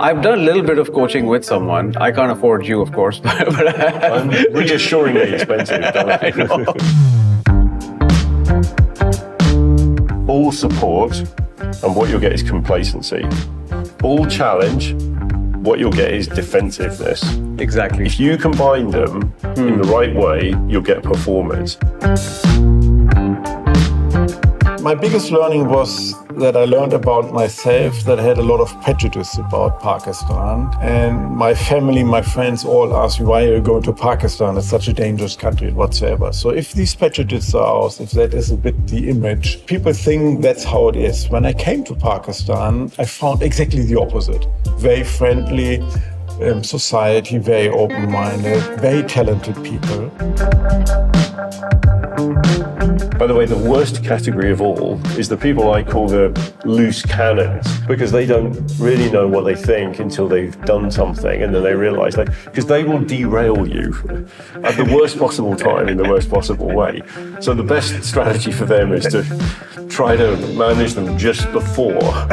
I've done a little bit of coaching with someone. I can't afford you, of course, but I'm reassuringly expensive. I know. All support, and what you'll get is complacency. All challenge, what you'll get is defensiveness. Exactly. If you combine them in the right way, you'll get performance. My biggest learning was that I learned about myself that I had a lot of prejudice about Pakistan. And my family, my friends all asked me, why are you going to Pakistan? It's such a dangerous country whatsoever. So if these prejudices are out, if that is a bit the image, people think that's how it is. When I came to Pakistan, I found exactly the opposite. Very friendly society, very open-minded, very talented people. By the way, the worst category of all is the people I call the loose cannons, because they don't really know what they think until they've done something, and then they realize because they will derail you at the worst possible time in the worst possible way. So the best strategy for them is to try to manage them just before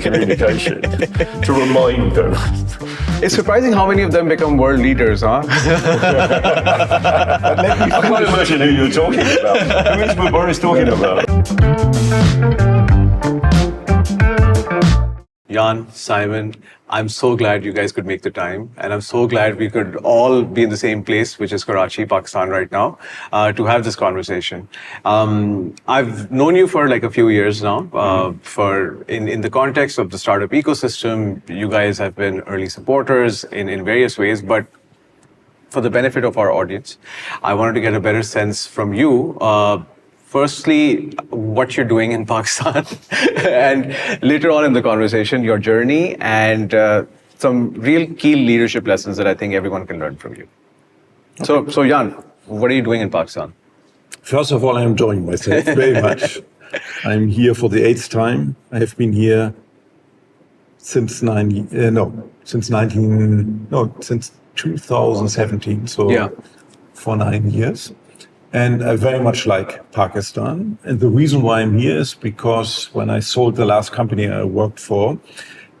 communication, to remind them. It's surprising how many of them become world leaders, huh? I can't imagine who you're talking about. Who is Mubariz talking about? Jan, Simon, I'm so glad you guys could make the time, and I'm so glad we could all be in the same place, which is Karachi, Pakistan right now, to have this conversation. I've known you for like a few years now. In the context of the startup ecosystem, you guys have been early supporters in various ways, but for the benefit of our audience, I wanted to get a better sense from you. Firstly, what you're doing in Pakistan, and later on in the conversation, your journey and some real key leadership lessons that I think everyone can learn from you. Okay. So Jan, what are you doing in Pakistan? First of all, I'm enjoying myself very much. I'm here for the 8th time. I have been here since 2017, so for 9 years. And I very much like Pakistan. And the reason why I'm here is because when I sold the last company I worked for,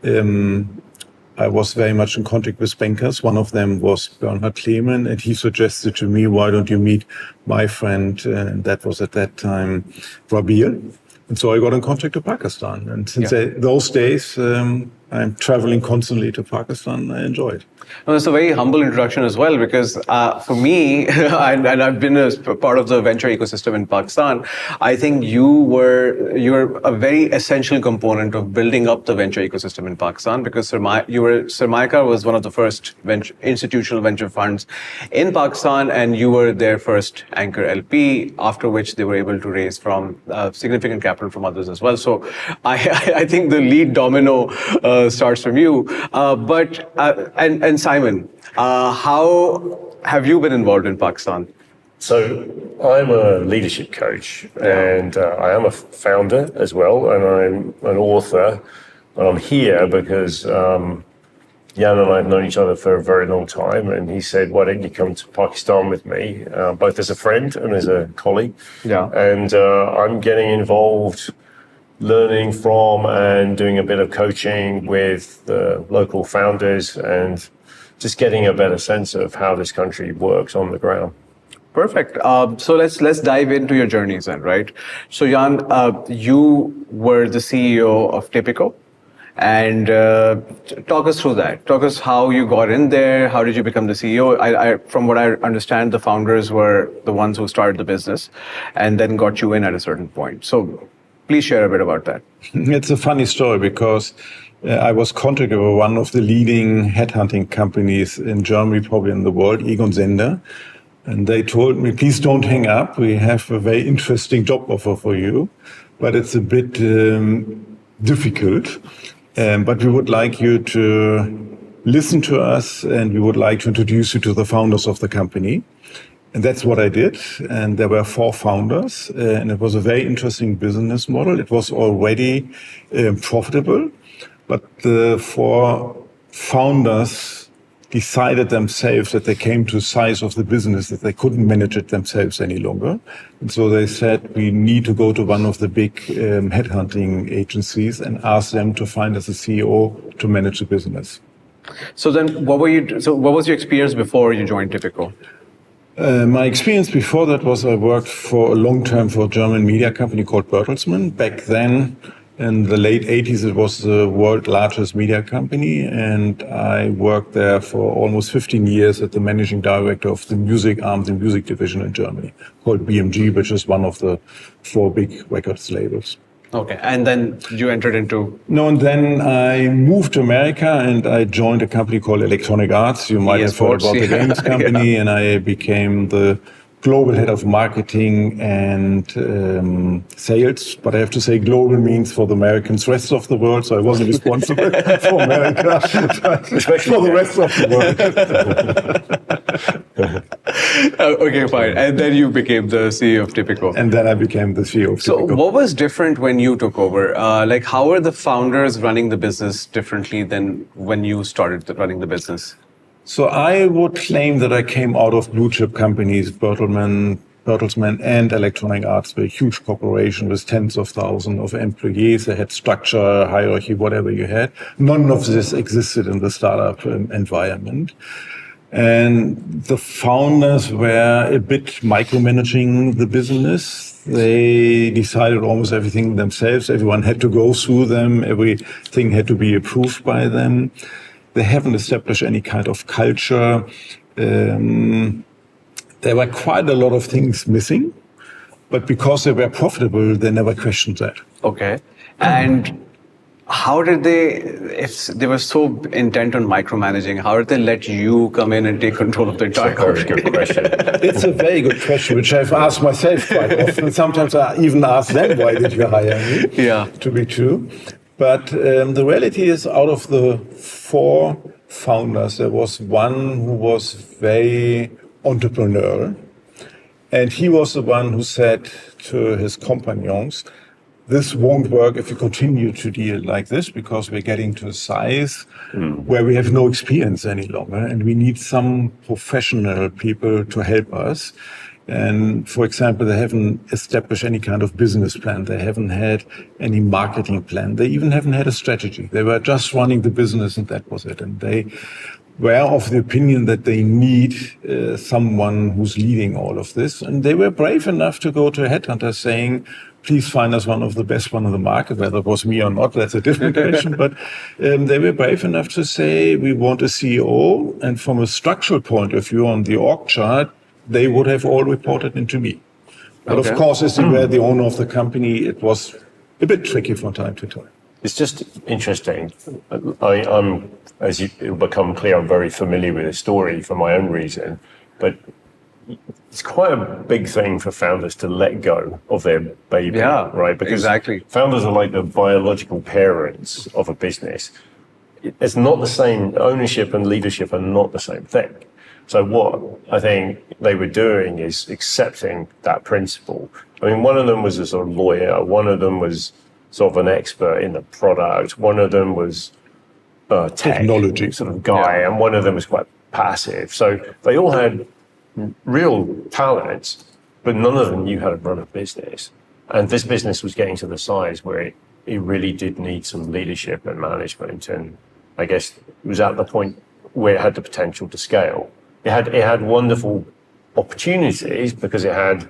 I was very much in contact with bankers. One of them was Bernhard Kleemann, and he suggested to me, why don't you meet my friend? And that was at that time Rabil. And so I got in contact to Pakistan. And since those days, I'm traveling constantly to Pakistan. I enjoy it. Well, that's a very humble introduction as well, because for me, and I've been a part of the venture ecosystem in Pakistan, I think you're a very essential component of building up the venture ecosystem in Pakistan, because Sarmayacar was one of the first institutional venture funds in Pakistan, and you were their first anchor LP, after which they were able to raise from significant capital from others as well. So I think the lead domino starts from you. And Simon, how have you been involved in Pakistan? So I'm a leadership coach, and I am a founder as well, and I'm an author. And I'm here because Jan and I have known each other for a very long time, and he said, why don't you come to Pakistan with me, both as a friend and as a colleague. Yeah. And I'm getting involved, learning from and doing a bit of coaching with the local founders and just getting a better sense of how this country works on the ground. Perfect. So let's dive into your journeys then, right? So Jan, you were the CEO of Tipico, and talk us through that. Talk us how you got in there. How did you become the CEO? From what I understand, the founders were the ones who started the business and then got you in at a certain point. So please share a bit about that. It's a funny story because I was contacted by one of the leading headhunting companies in Germany, probably in the world, Egon Zehnder. And they told me, please don't hang up. We have a very interesting job offer for you, but it's a bit difficult. But we would like you to listen to us, and we would like to introduce you to the founders of the company. And that's what I did. And there were 4 founders, and it was a very interesting business model. It was already profitable, but the 4 founders decided themselves that they came to a size of the business that they couldn't manage it themselves any longer. And so they said, we need to go to one of the big headhunting agencies and ask them to find us a CEO to manage the business. So then, what was your experience before you joined Tipico? My experience before that was I worked for a long time for a German media company called Bertelsmann. Back then, in the late 80s, it was the world's largest media company, and I worked there for almost 15 years as the managing director of the music arm, the music division in Germany, called BMG, which is one of the 4 big records labels. Okay, and then you entered into... No, and then I moved to America and I joined a company called Electronic Arts. You might have heard about the games company, and I became the global head of marketing and sales. But I have to say global means for the Americans, rest of the world. So I wasn't responsible for America, but for the rest of the world. Okay, fine. And then you became the CEO of Tipico. And then I became the CEO of Tipico. So what was different when you took over? Like, how are the founders running the business differently than when you started running the business? So I would claim that I came out of blue chip companies, Bertelsmann and Electronic Arts were a huge corporation with tens of thousands of employees. They had structure, hierarchy, whatever you had. None of this existed in the startup environment. And the founders were a bit micromanaging the business. They decided almost everything themselves. Everyone had to go through them. Everything had to be approved by them. They haven't established any kind of culture. There were quite a lot of things missing, but because they were profitable, they never questioned that. Okay. And how did they, if they were so intent on micromanaging, how did they let you come in and take control of the entire company? Good question. It's a very good question, which I've asked myself quite often. Sometimes I even ask them, why did you hire me? Yeah. To be true. But the reality is, out of the 4 founders, there was one who was very entrepreneurial. And he was the one who said to his companions, this won't work if you continue to deal like this, because we're getting to a size where we have no experience any longer. And we need some professional people to help us. And for example, they haven't established any kind of business plan. They haven't had any marketing plan. They even haven't had a strategy. They were just running the business and that was it. And they were of the opinion that they need someone who's leading all of this. And they were brave enough to go to a headhunter saying, please find us one of the best one on the market. Whether it was me or not, that's a different question. But they were brave enough to say, we want a CEO. And from a structural point of view on the org chart, they would have all reported into me. But of course, as they were the owner of the company, it was a bit tricky from time to time. It's just interesting. I'm, as it'll become clear, I'm very familiar with the story for my own reason, but it's quite a big thing for founders to let go of their baby, right? Because exactly. Founders are like the biological parents of a business. It's not the same. Ownership and leadership are not the same thing. So what I think they were doing is accepting that principle. I mean, one of them was a sort of lawyer, one of them was sort of an expert in the product, one of them was a technology sort of guy, and one of them was quite passive. So they all had real talents, but none of them knew how to run a business. And this business was getting to the size where it really did need some leadership and management. And I guess it was at the point where it had the potential to scale. It had wonderful opportunities because it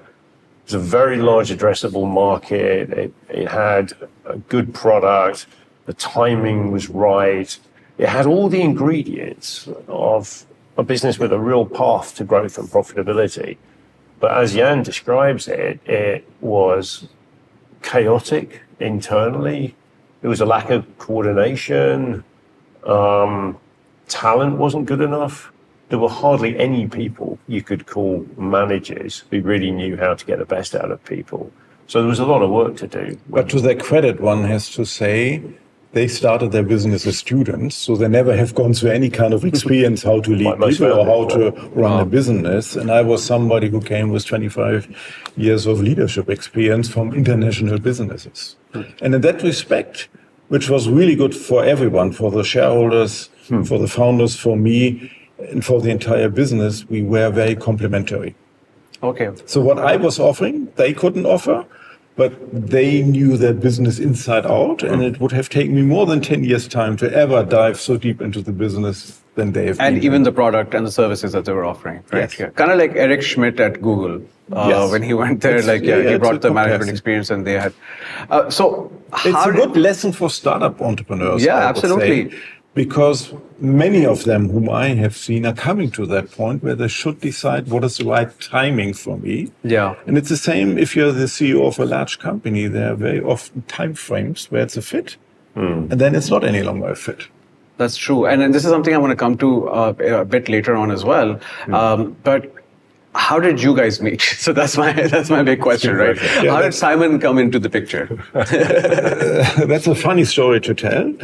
was a very large addressable market. It had a good product. The timing was right. It had all the ingredients of a business with a real path to growth and profitability. But as Jan describes it, it was chaotic internally. There was a lack of coordination. Talent wasn't good enough. There were hardly any people you could call managers who really knew how to get the best out of people. So there was a lot of work to do. But to their credit, one has to say, they started their business as students, so they never have gone through any kind of experience how to lead people or how to run a business. And I was somebody who came with 25 years of leadership experience from international businesses. And in that respect, which was really good for everyone, for the shareholders, for the founders, for me, and for the entire business, we were very complementary. Okay. So what I was offering, they couldn't offer, but they knew their business inside out, and it would have taken me more than 10 years' time to ever dive so deep into the business than they have. And been. even the product and the services that they were offering, right? Yes. Yeah. Kind of like Eric Schmidt at Google. Yes. When he went there, he brought the management experience, and they had. So it's a good lesson for startup entrepreneurs. Yeah, I would absolutely. say, because many of them whom I have seen are coming to that point where they should decide what is the right timing for me. Yeah. And it's the same if you're the CEO of a large company. There are very often time frames where it's a fit, and then it's not any longer a fit. That's true. And this is something I want to come to a bit later on as well. But how did you guys meet? So that's my big question, right? Yeah, how did Simon come into the picture? That's a funny story to tell,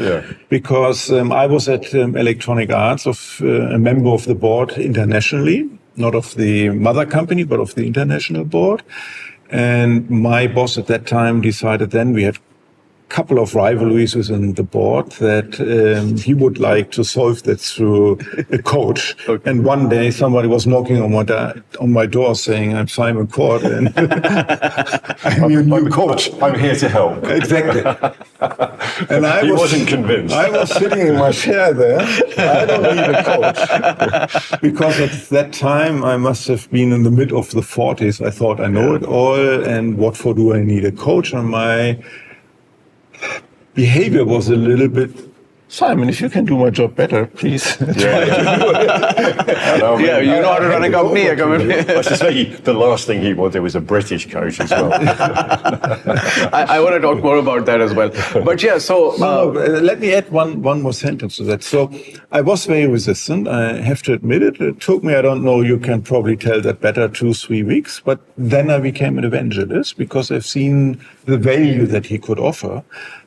because I was at Electronic Arts, a member of the board internationally, not of the mother company, but of the international board. And my boss at that time decided then we had couple of rivalries within the board that he would like to solve that through a coach. Okay. And one day somebody was knocking on my door saying, "I'm Simon Court and I'm your new coach. I'm here to help." Exactly. And He wasn't convinced. I was sitting in my chair there. I don't need a coach. Because at that time I must have been in the mid of the 40s. I thought I know it all, and what for do I need a coach? And my behavior was a little bit, "Simon, if you can do my job better, please try to do it." Yeah, you know how to run a company. I suspect the last thing he wanted was a British coach as well. I want to talk more about that as well. But yeah, so... let me add one more sentence to that. So I was very resistant. I have to admit it. It took me, I don't know, you can probably tell that better, 2-3 weeks. But then I became an evangelist because I've seen the value that he could offer.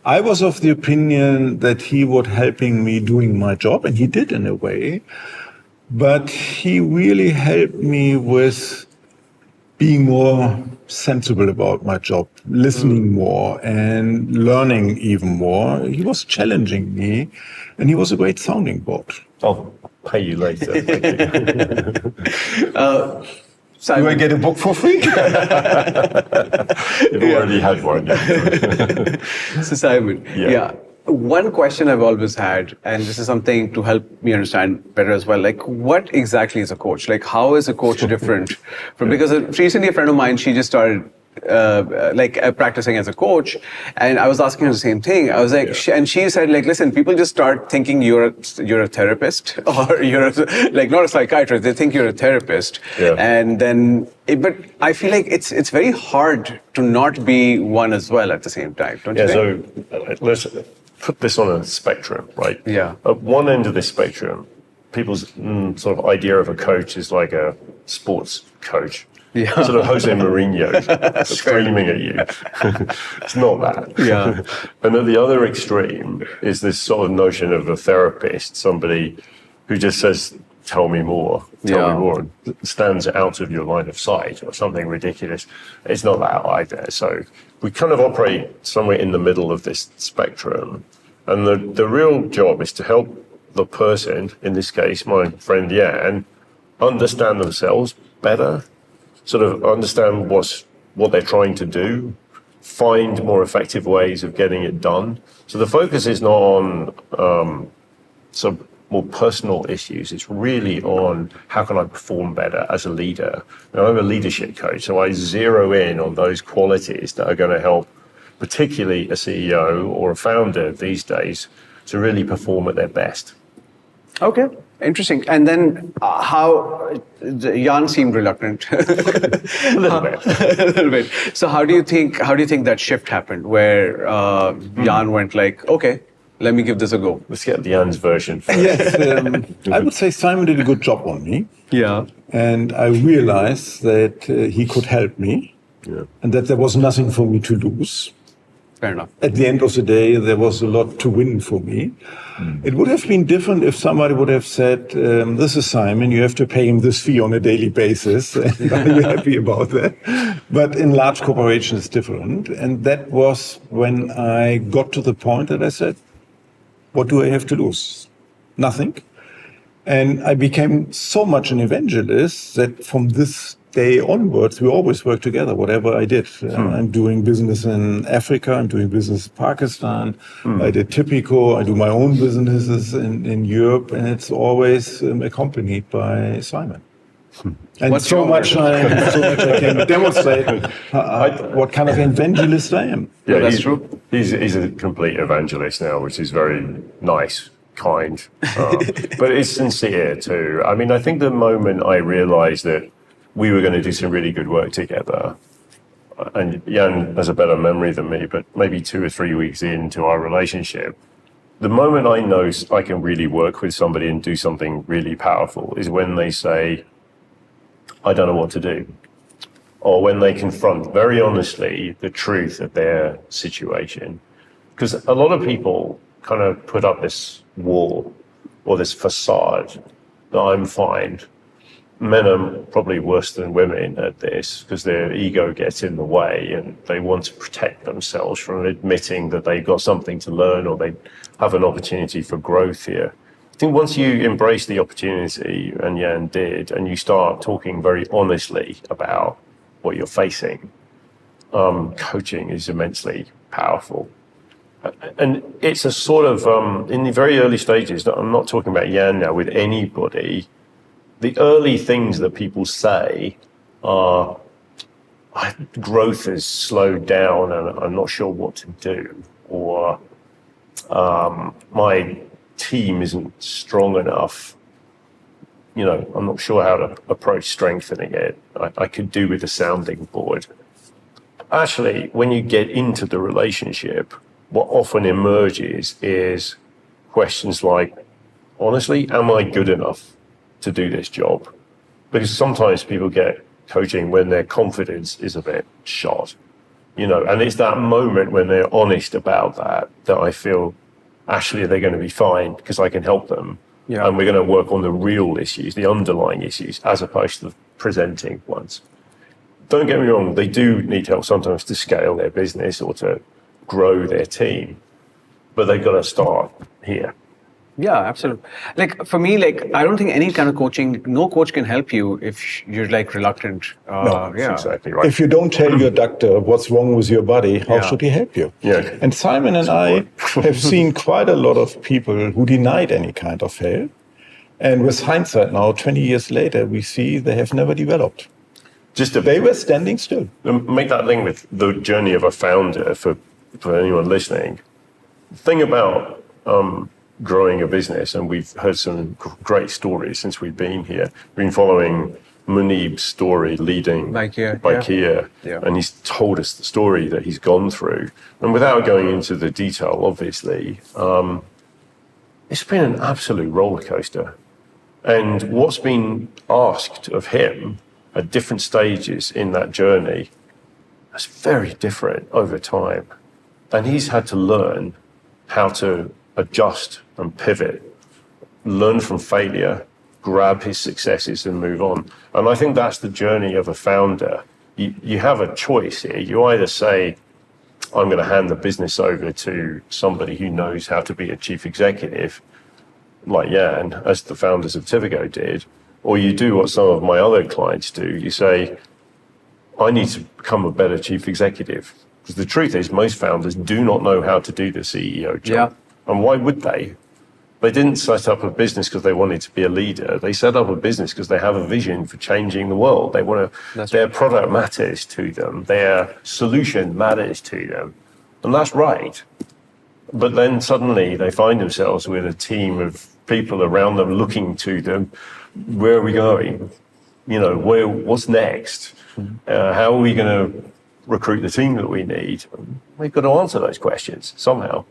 I was of the opinion that he would helping me doing my job, and he did in a way. But he really helped me with being more sensible about my job, listening more and learning even more. He was challenging me, and he was a great sounding board. I'll pay you later. Thank you. Do I get a book for free? You've already had one. So Simon, one question I've always had, and this is something to help me understand better as well, like what exactly is a coach? Like how is a coach different from, because recently a friend of mine, she just started practicing as a coach, and I was asking her the same thing. I was like, and she said, like, listen, people just start thinking you're a therapist, or you're like not a psychiatrist. They think you're a therapist, and then. But I feel like it's very hard to not be one as well at the same time, don't you think? So let's put this on a spectrum, right? Yeah. At one end of this spectrum, people's sort of idea of a coach is like a sports coach. Yeah. Sort of Jose Mourinho screaming at you. It's not that. Yeah. And at the other extreme is this sort of notion of a therapist, somebody who just says, tell me more, and stands out of your line of sight or something ridiculous. It's not that either. So we kind of operate somewhere in the middle of this spectrum. And the real job is to help the person, in this case, my friend Jan, understand themselves better, sort of understand what they're trying to do, find more effective ways of getting it done. So the focus is not on some more personal issues. It's really on how can I perform better as a leader. Now, I'm a leadership coach, so I zero in on those qualities that are going to help, particularly a CEO or a founder these days, to really perform at their best. Okay, interesting. And then how Jan seemed reluctant. A little bit. A little bit. So how do you think that shift happened, where Jan went like, okay, let me give this a go? Let's get Jan's version first. Yes, I would say Simon did a good job on me. Yeah. And I realized that he could help me, and that there was nothing for me to lose. Fair enough. At the end of the day, there was a lot to win for me. It would have been different if somebody would have said, this is Simon, you have to pay him this fee on a daily basis. And are you happy about that? But in large corporations, it's different. And that was when I got to the point that I said, what do I have to lose? Nothing. And I became so much an evangelist that from this day onwards, we always work together, whatever I did. I'm doing business in Africa, I'm doing business in Pakistan, I did Tipico, I do my own businesses in Europe, and it's always accompanied by Simon. And so much I can demonstrate what kind of evangelist I am. Yeah, that's he's, true. He's a complete evangelist now, which is very nice, kind, but it's sincere too. I mean, I think the moment I realized that we were going to do some really good work together, and Jan has a better memory than me, but maybe 2 or 3 weeks into our relationship, the moment I know I can really work with somebody and do something really powerful is when they say, I don't know what to do. Or when they confront very honestly the truth of their situation. Because a lot of people kind of put up this wall or this facade that I'm fine. Men are probably worse than women at this because their ego gets in the way and they want to protect themselves from admitting that they've got something to learn or they have an opportunity for growth here. I think once you embrace the opportunity, and Jan did, and you start talking very honestly about what you're facing, coaching is immensely powerful. And it's a sort of, in the very early stages, I'm not talking about Jan now, with anybody, the early things that people say are, growth has slowed down and I'm not sure what to do, or my team isn't strong enough. You know, I'm not sure how to approach strengthening it. I could do with a sounding board. Actually, when you get into the relationship, what often emerges is questions like, honestly, am I good enough to do this job? Because sometimes people get coaching when their confidence is a bit shot, you know, and it's that moment when they're honest about that I feel, actually, they're going to be fine because I can help them. Yeah. And we're going to work on the real issues, the underlying issues, as opposed to the presenting ones. Don't get me wrong, they do need help sometimes to scale their business or to grow their team, but they've got to start here. Yeah, absolutely. Like for me, like I don't think any kind of coaching, no coach can help you if you're like reluctant. No, that's exactly right. If you don't tell your doctor what's wrong with your body, how should he help you? Yeah. And Simon and I have seen quite a lot of people who denied any kind of help. And with hindsight now, 20 years later, we see they have never developed. They were standing still. Make that link with the journey of a founder for anyone listening. The thing about growing a business, and we've heard some great stories since we've been here. We've been following Munib's story leading by Kia, and he's told us the story that he's gone through. And without going into the detail, obviously, it's been an absolute roller coaster. And what's been asked of him at different stages in that journey is very different over time. And he's had to learn how to adjust and pivot, learn from failure, grab his successes and move on. And I think that's the journey of a founder. You have a choice here. You either say, I'm going to hand the business over to somebody who knows how to be a chief executive, like Jan, as the founders of Tipico did, or you do what some of my other clients do. You say, I need to become a better chief executive. Because the truth is, most founders do not know how to do the CEO job. Yeah. And why would they? They didn't set up a business because they wanted to be a leader. They set up a business because they have a vision for changing the world. They want to. Their product matters to them. Their solution matters to them, and that's right. But then suddenly they find themselves with a team of people around them looking to them. Where are we going? You know, what's next? How are we going to recruit the team that we need? We've got to answer those questions somehow.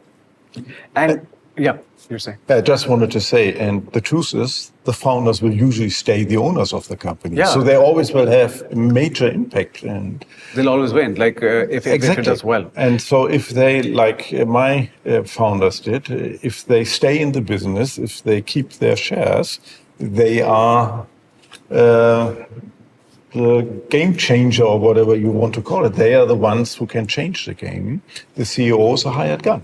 And yeah, you're saying. I just wanted to say, and the truth is, the founders will usually stay the owners of the company. Yeah. So they always will have a major impact. And they'll always win, like if it does well. And so if they, like my founders did, if they stay in the business, if they keep their shares, they are the game changer or whatever you want to call it. They are the ones who can change the game. The CEO is a hired gun.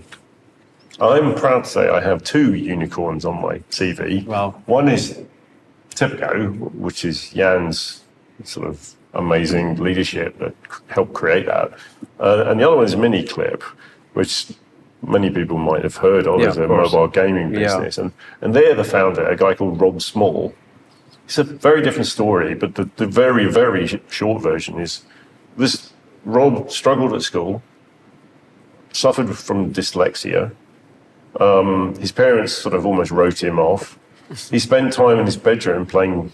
I'm proud to say I have 2 unicorns on my CV. Wow. One is Tipico, which is Jan's sort of amazing leadership that helped create that. And the other one is Miniclip, which many people might have heard of as a mobile gaming business. And they're the founder, a guy called Rob Small. It's a very different story, but the very, very short version is this: Rob struggled at school, suffered from dyslexia. His parents sort of almost wrote him off. He spent time in his bedroom playing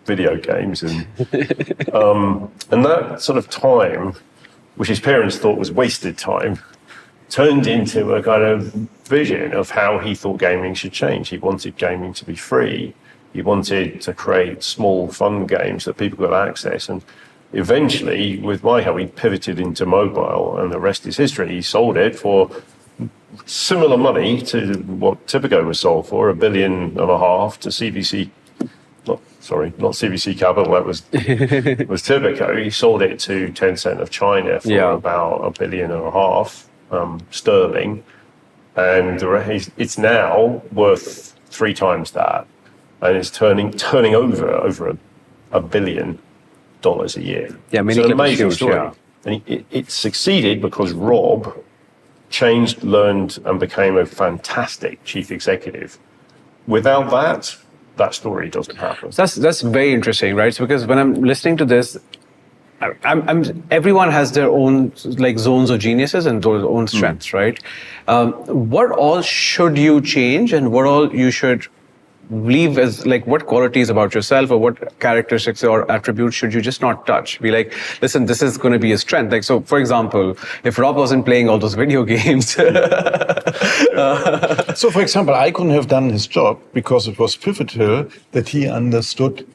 video games, and that sort of time, which his parents thought was wasted time, turned into a kind of vision of how he thought gaming should change. He wanted gaming to be free. He wanted to create small, fun games that people could access. And eventually, with my help, he pivoted into mobile, and the rest is history. He sold it for similar money to what Tipico was sold for, $1.5 billion to CVC. Not CVC Capital, that was Tipico. He sold it to Tencent of China for about $1.5 billion sterling, and it's now worth 3 times that, and it's turning over $1 billion a year. Yeah, it's an amazing huge, story. yeah. And it succeeded because Rob changed, learned, and became a fantastic chief executive. Without that story doesn't happen. That's very interesting, right? So because when I'm listening to this, everyone has their own like zones of geniuses and their own strengths, right? What all should you change, and what all you should leave as like what qualities about yourself or what characteristics or attributes should you just not touch? Be like, listen, this is going to be a strength. Like, so for example, if Rob wasn't playing all those video games. So for example, I couldn't have done his job because it was pivotal that he understood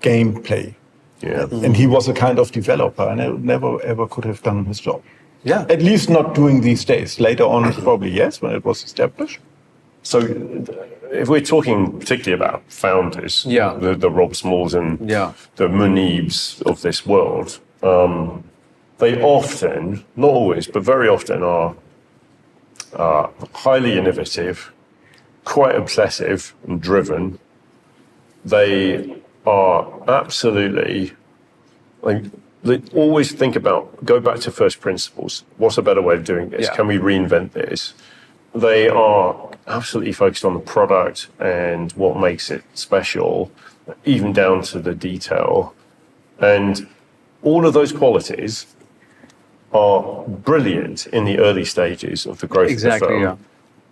gameplay. Yeah. And he was a kind of developer, and I never ever could have done his job. Yeah. At least not doing these days. Later on, probably yes, when it was established. So if we're talking particularly about founders, the Rob Smalls and the Munibs of this world, they often, not always, but very often are highly innovative, quite obsessive and driven. They are absolutely, like, they always think about, go back to first principles. What's a better way of doing this? Can we reinvent this? They are absolutely focused on the product and what makes it special, even down to the detail. And all of those qualities are brilliant in the early stages of the growth of the firm.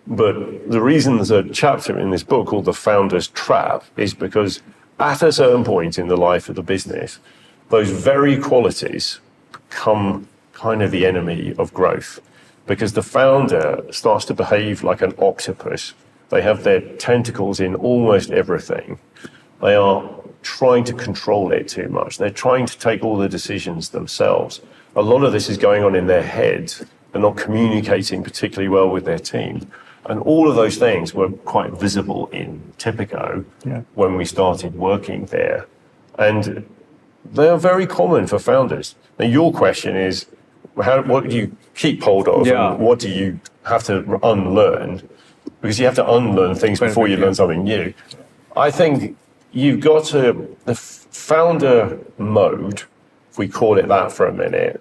But the reason there's a chapter in this book called The Founder's Trap is because at a certain point in the life of the business, those very qualities become kind of the enemy of growth. Because the founder starts to behave like an octopus. They have their tentacles in almost everything. They are trying to control it too much. They're trying to take all the decisions themselves. A lot of this is going on in their head. They're not communicating particularly well with their team. And all of those things were quite visible in Tipico when we started working there. And they are very common for founders. Now, your question is, what do you keep hold of, and what do you have to unlearn? Because you have to unlearn things before you learn something new. I think you've got to, the founder mode, if we call it that for a minute,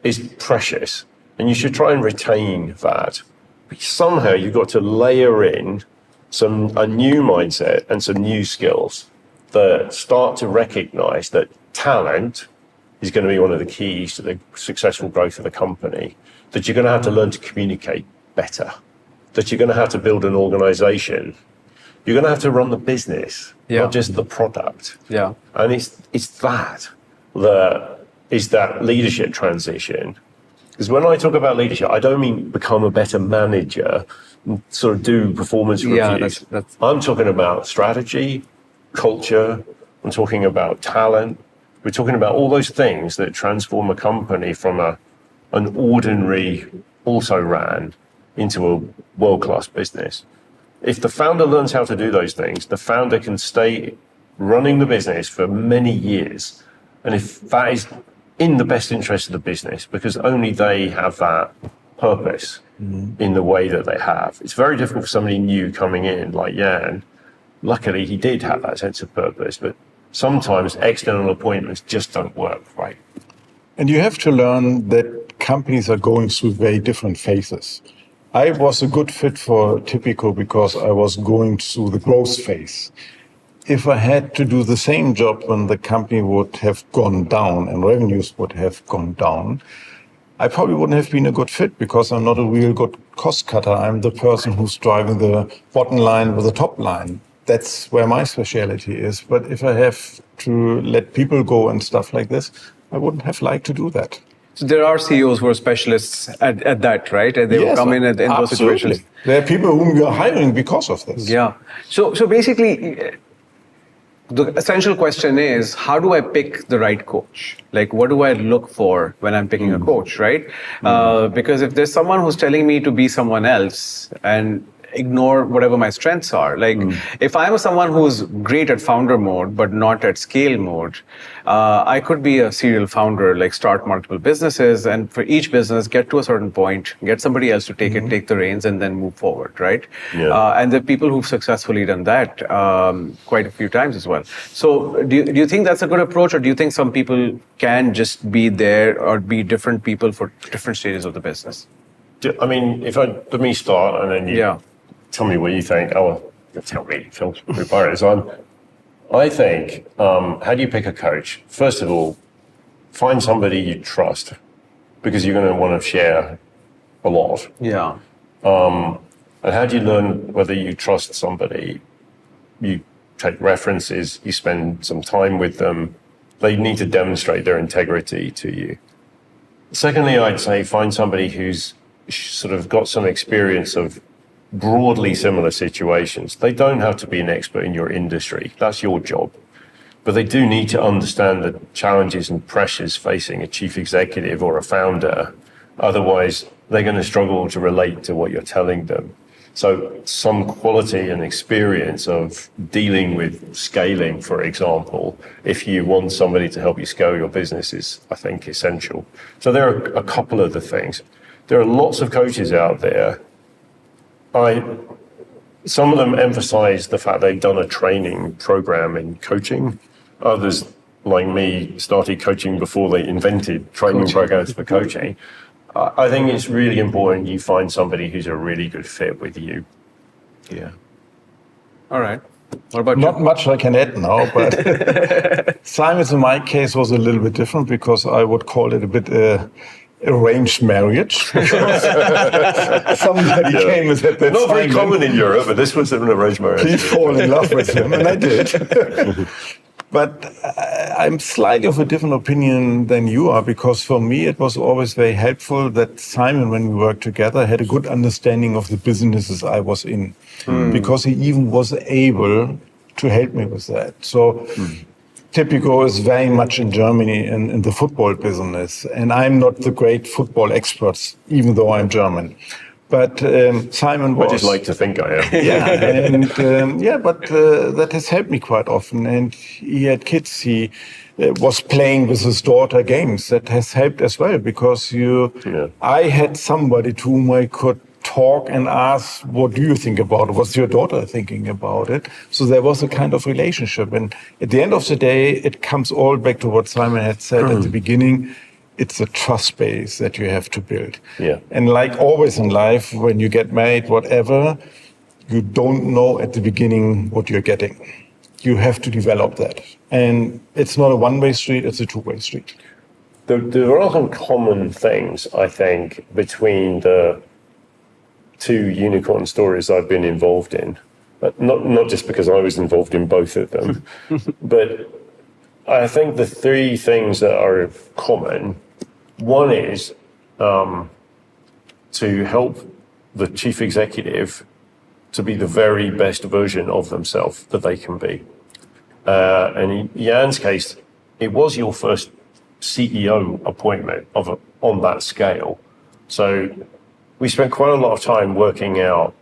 is precious. And you should try and retain that. But somehow you've got to layer in a new mindset and some new skills that start to recognize that talent is going to be one of the keys to the successful growth of the company, that you're going to have to learn to communicate better, that you're going to have to build an organization, you're going to have to run the business, not just the product. And it's that is that leadership transition. Because when I talk about leadership, I don't mean become a better manager and sort of do performance reviews. I'm talking about strategy, culture, I'm talking about talent. We're talking about all those things that transform a company from an ordinary also-ran into a world-class business. If the founder learns how to do those things, the founder can stay running the business for many years. And if that is in the best interest of the business, because only they have that purpose, in the way that they have. It's very difficult for somebody new coming in like Jan. Luckily, he did have that sense of purpose, but sometimes external appointments just don't work, right? And you have to learn that companies are going through very different phases. I was a good fit for Tipico because I was going through the growth phase. If I had to do the same job when the company would have gone down and revenues would have gone down, I probably wouldn't have been a good fit because I'm not a real good cost cutter. I'm the person who's driving the bottom line with the top line. That's where my specialty is. But if I have to let people go and stuff like this, I wouldn't have liked to do that. So there are CEOs who are specialists at that, right? And they will come in those situations. There are people whom you're hiring because of this. Yeah. So basically, the essential question is, how do I pick the right coach? Like, what do I look for when I'm picking a coach, right? Because if there's someone who's telling me to be someone else and ignore whatever my strengths are. Like, if I'm someone who's great at founder mode, but not at scale mode, I could be a serial founder, like start multiple businesses, and for each business, get to a certain point, get somebody else to take it, take the reins, and then move forward, right? Yeah. And there are people who've successfully done that quite a few times as well. So do you think that's a good approach, or do you think some people can just be there or be different people for different stages of the business? I mean, let me start, and then you tell me what you think. Tell me, Phil, Mubariz on. I think, how do you pick a coach? First of all, find somebody you trust, because you're going to want to share a lot. Yeah. And how do you learn whether you trust somebody? You take references, you spend some time with them. They need to demonstrate their integrity to you. Secondly, I'd say find somebody who's sort of got some experience of broadly similar situations. They don't have to be an expert in your industry. That's your job. But they do need to understand the challenges and pressures facing a chief executive or a founder. Otherwise, they're going to struggle to relate to what you're telling them. So some quality and experience of dealing with scaling, for example, if you want somebody to help you scale your business is, I think, essential. So there are a couple of the things. There are lots of coaches out there. Some of them emphasize the fact they've done a training program in coaching. Others, like me, started coaching before they invented training programs for coaching. I think it's really important you find somebody who's a really good fit with you. Yeah. All right. What about Not much I can add now, but Simon's in my case was a little bit different because I would call it a bit arranged marriage. Somebody came and said, not very common in Europe, but this was an arranged marriage. Please fall in love with him, and I did. But I'm slightly of a different opinion than you are, because for me it was always very helpful that Simon, when we worked together, had a good understanding of the businesses I was in, because he even was able to help me with that. So Tipico is very much in Germany in the football business, and I'm not the great football expert, even though I'm German. But Simon was. I just like to think I am. But that has helped me quite often. And he had kids. He was playing with his daughter games. That has helped as well, because I had somebody to whom I could talk and ask, what do you think about it? What's your daughter thinking about it? So there was a kind of relationship. And at the end of the day, it comes all back to what Simon had said at the beginning. It's a trust base that you have to build. Yeah. And like always in life, when you get married, whatever, you don't know at the beginning what you're getting. You have to develop that. And it's not a one-way street, it's a two-way street. There are some common things, I think, between the two unicorn stories I've been involved in. But not just because I was involved in both of them, but I think the three things that are common. One is to help the chief executive to be the very best version of themselves that they can be. And in Jan's case, it was your first CEO appointment on that scale. So we spent quite a lot of time working out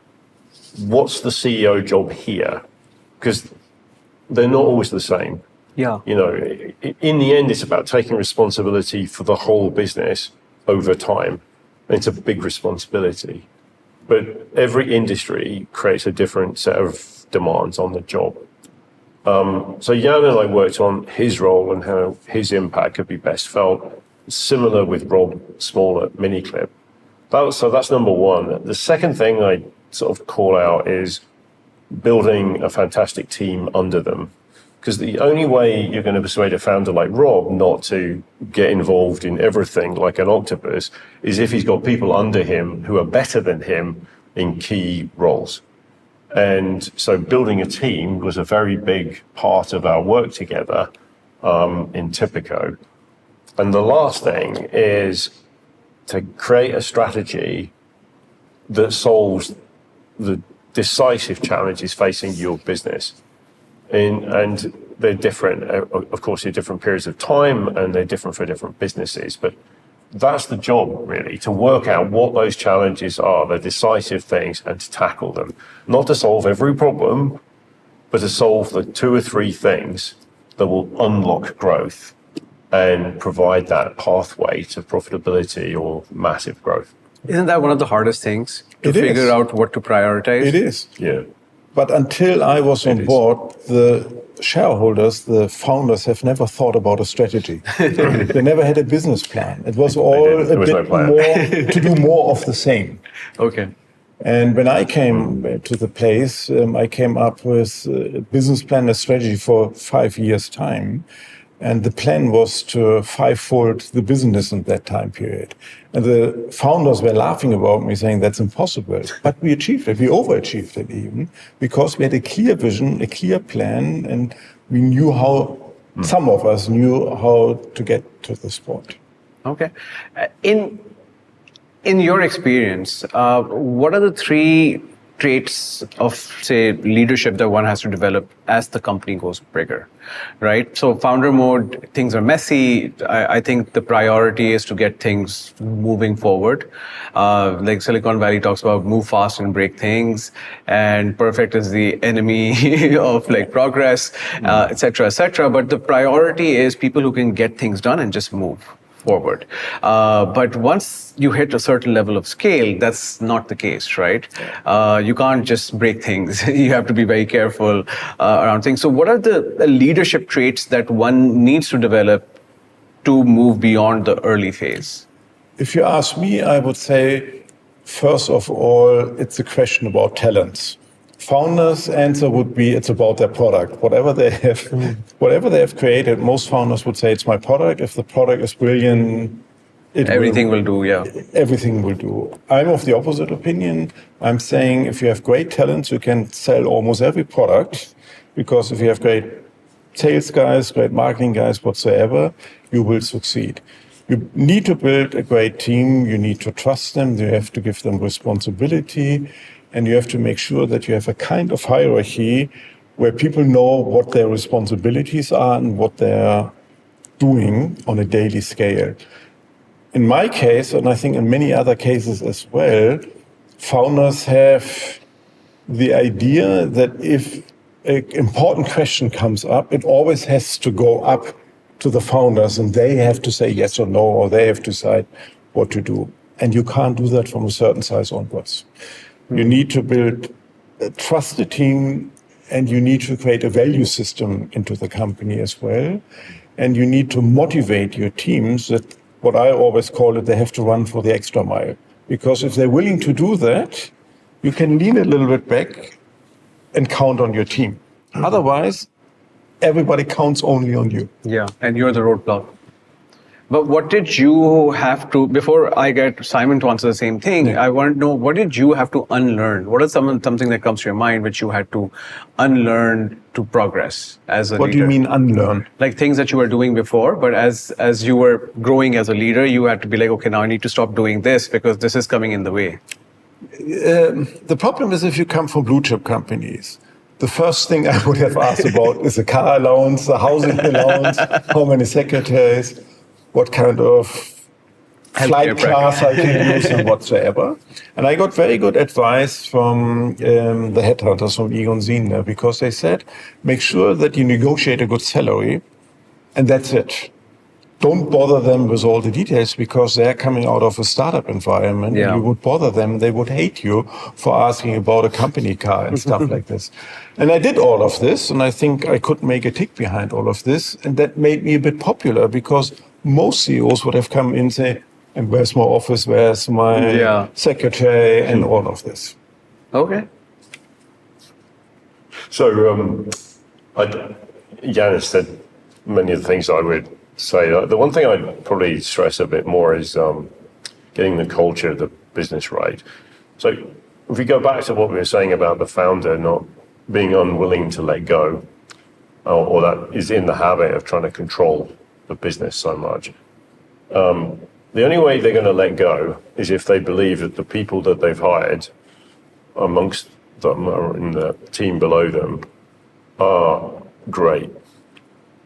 what's the CEO job here, because they're not always the same. Yeah. You know, in the end, it's about taking responsibility for the whole business over time. It's a big responsibility. But every industry creates a different set of demands on the job. So Jan and I worked on his role and how his impact could be best felt, similar with Rob Small at Miniclip. So that's number one. The second thing I sort of call out is building a fantastic team under them. Because the only way you're going to persuade a founder like Rob not to get involved in everything like an octopus is if he's got people under him who are better than him in key roles. And so building a team was a very big part of our work together in Tipico. And the last thing is to create a strategy that solves the decisive challenges facing your business. And they're different, of course, in different periods of time, and they're different for different businesses. But that's the job, really, to work out what those challenges are, the decisive things, and to tackle them. Not to solve every problem, but to solve the 2 or 3 things that will unlock growth and provide that pathway to profitability or massive growth. Isn't that one of the hardest things? To figure out what to prioritize? It is. Yeah. But until I was on board, the shareholders, the founders, have never thought about a strategy. They never had a business plan. It was all a bit more to do more of the same. Okay. And when I came to the place, I came up with a business plan, a strategy for 5 years' time. And the plan was to 5-fold the business in that time period. And the founders were laughing about me, saying that's impossible. But we achieved it. We overachieved it even, because we had a clear vision, a clear plan, and we knew how, some of us knew how to get to this point. Okay. In your experience, what are the 3 traits of, say, leadership that one has to develop as the company goes bigger, right? So founder mode, things are messy. I think the priority is to get things moving forward. Like Silicon Valley talks about move fast and break things, and perfect is the enemy of like progress, et cetera, et cetera. But the priority is people who can get things done and just move forward. But once you hit a certain level of scale, that's not the case, right? You can't just break things. You have to be very careful around things. So what are the leadership traits that one needs to develop to move beyond the early phase? If you ask me, I would say, first of all, it's a question about talents. Founders' answer would be it's about their product. Whatever they have created, most founders would say it's my product. If the product is brilliant, everything will do, yeah. Everything will do. I'm of the opposite opinion. I'm saying if you have great talents, you can sell almost every product, because if you have great sales guys, great marketing guys, whatsoever, you will succeed. You need to build a great team. You need to trust them. You have to give them responsibility. And you have to make sure that you have a kind of hierarchy where people know what their responsibilities are and what they're doing on a daily scale. In my case, and I think in many other cases as well, founders have the idea that if an important question comes up, it always has to go up to the founders and they have to say yes or no, or they have to decide what to do. And you can't do that from a certain size onwards. You need to trust the team, and you need to create a value system into the company as well. And you need to motivate your teams that, what I always call it, they have to run for the extra mile. Because if they're willing to do that, you can lean a little bit back and count on your team. Otherwise, everybody counts only on you. Yeah, and you're the roadblock. But what did you have to, before I get Simon to answer the same thing, I want to know, what did you have to unlearn? What is something that comes to your mind which you had to unlearn to progress as a leader? What do you mean unlearn? Like things that you were doing before, but as you were growing as a leader, you had to be like, okay, now I need to stop doing this because this is coming in the way. The problem is if you come from blue chip companies, the first thing I would have asked about is a car allowance, a housing allowance, how many secretaries, what kind of flight class I can use and whatsoever. And I got very good advice from the headhunters from Egon Zehnder, because they said, make sure that you negotiate a good salary, and that's it. don't bother them with all the details because they're coming out of a startup environment. Yeah. And you would bother them, they would hate you for asking about a company car and stuff like this. And I did all of this, and I think I could make a tick behind all of this. And that made me a bit popular because most CEOs would have come in and say, and where's my office, where's my secretary, and all of this. Okay. So, Yanis said many of the things I would say. The one thing I'd probably stress a bit more is getting the culture of the business right. So if we go back to what we were saying about the founder not being unwilling to let go, or that is in the habit of trying to control the business so much, the only way they're going to let go is if they believe that the people that they've hired amongst them or in the team below them are great.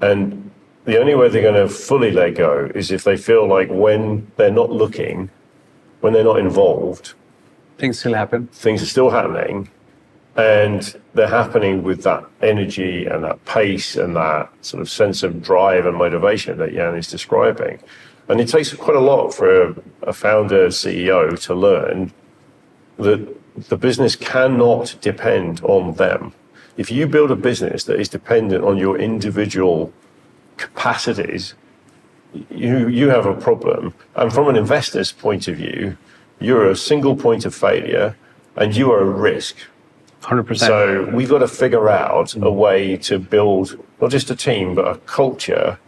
And the only way they're going to fully let go is if they feel like when they're not looking, when they're not involved, Things still happen. things are still happening, and they're happening with that energy and that pace and that sort of sense of drive and motivation that Jan is describing. And it takes quite a lot for a founder, CEO to learn that the business cannot depend on them. If you build a business that is dependent on your individual capacities, you have a problem. And from an investor's point of view, you're a single point of failure and you are a risk. 100%. So we've got to figure out a way to build not just a team, but a culture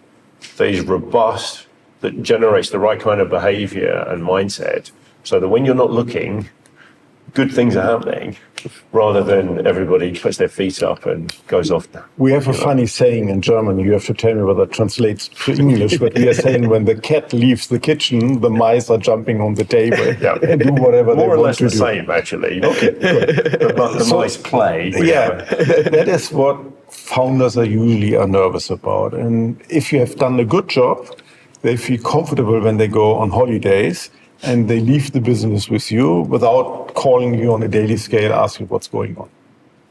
that is robust, that generates the right kind of behavior and mindset, so that when you're not looking, good things are happening, rather than everybody puts their feet up and goes off. We have a funny saying in German, you have to tell me whether it translates to English, but we are saying when the cat leaves the kitchen, the mice are jumping on the table and do whatever they want to do. More or less the same, actually. Okay, but the mice play. Yeah, that is what founders are usually nervous about. And if you have done a good job, they feel comfortable when they go on holidays and they leave the business with you without calling you on a daily scale, asking what's going on.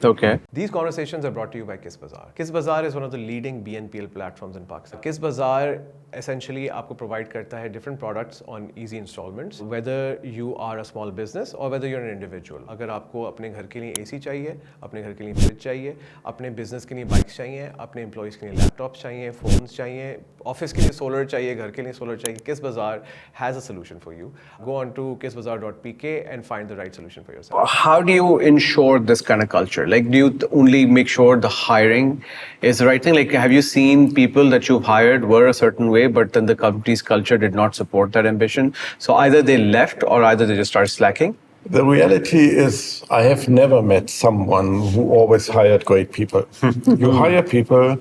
Okay. These conversations are brought to you by KissBazaar. KissBazaar is one of the leading BNPL platforms in Pakistan. KissBazaar essentially आपको provide करता है different products on easy installments, whether you are a small business or whether you're an individual. अगर आपको अपने घर के लिए AC चाहिए, अपने घर के लिए फ्रिज चाहिए, अपने business के लिए बाइक्स चाहिए, अपने employees के लिए लैपटॉप्स चाहिए, phones चाहिए, ऑफिस के लिए सोलर चाहिए, घर के लिए सोलर चाहिए, KissBazaar has a solution for you. Go on to kissbazaar.pk and find the right solution for yourself. How do you ensure this kind of culture? Like, do you only make sure the hiring is the right thing? Like, have you seen people that you've hired were a certain way, but then the company's culture did not support that ambition? So either they left or either they just started slacking? The reality is I have never met someone who always hired great people. You hire people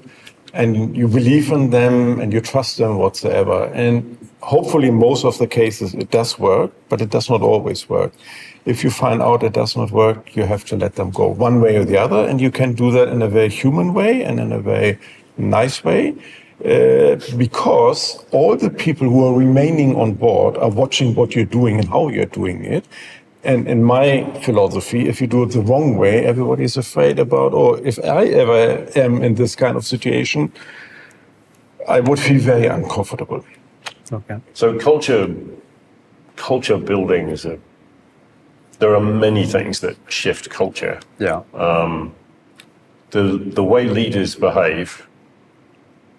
and you believe in them and you trust them whatsoever. And hopefully most of the cases it does work, but it does not always work. If you find out it does not work, you have to let them go one way or the other. And you can do that in a very human way and in a very nice way. Because all the people who are remaining on board are watching what you're doing and how you're doing it. And in my philosophy, if you do it the wrong way, everybody is afraid about, or if I ever am in this kind of situation, I would feel very uncomfortable. Okay. So culture building is there are many things that shift culture. Yeah. The way leaders behave,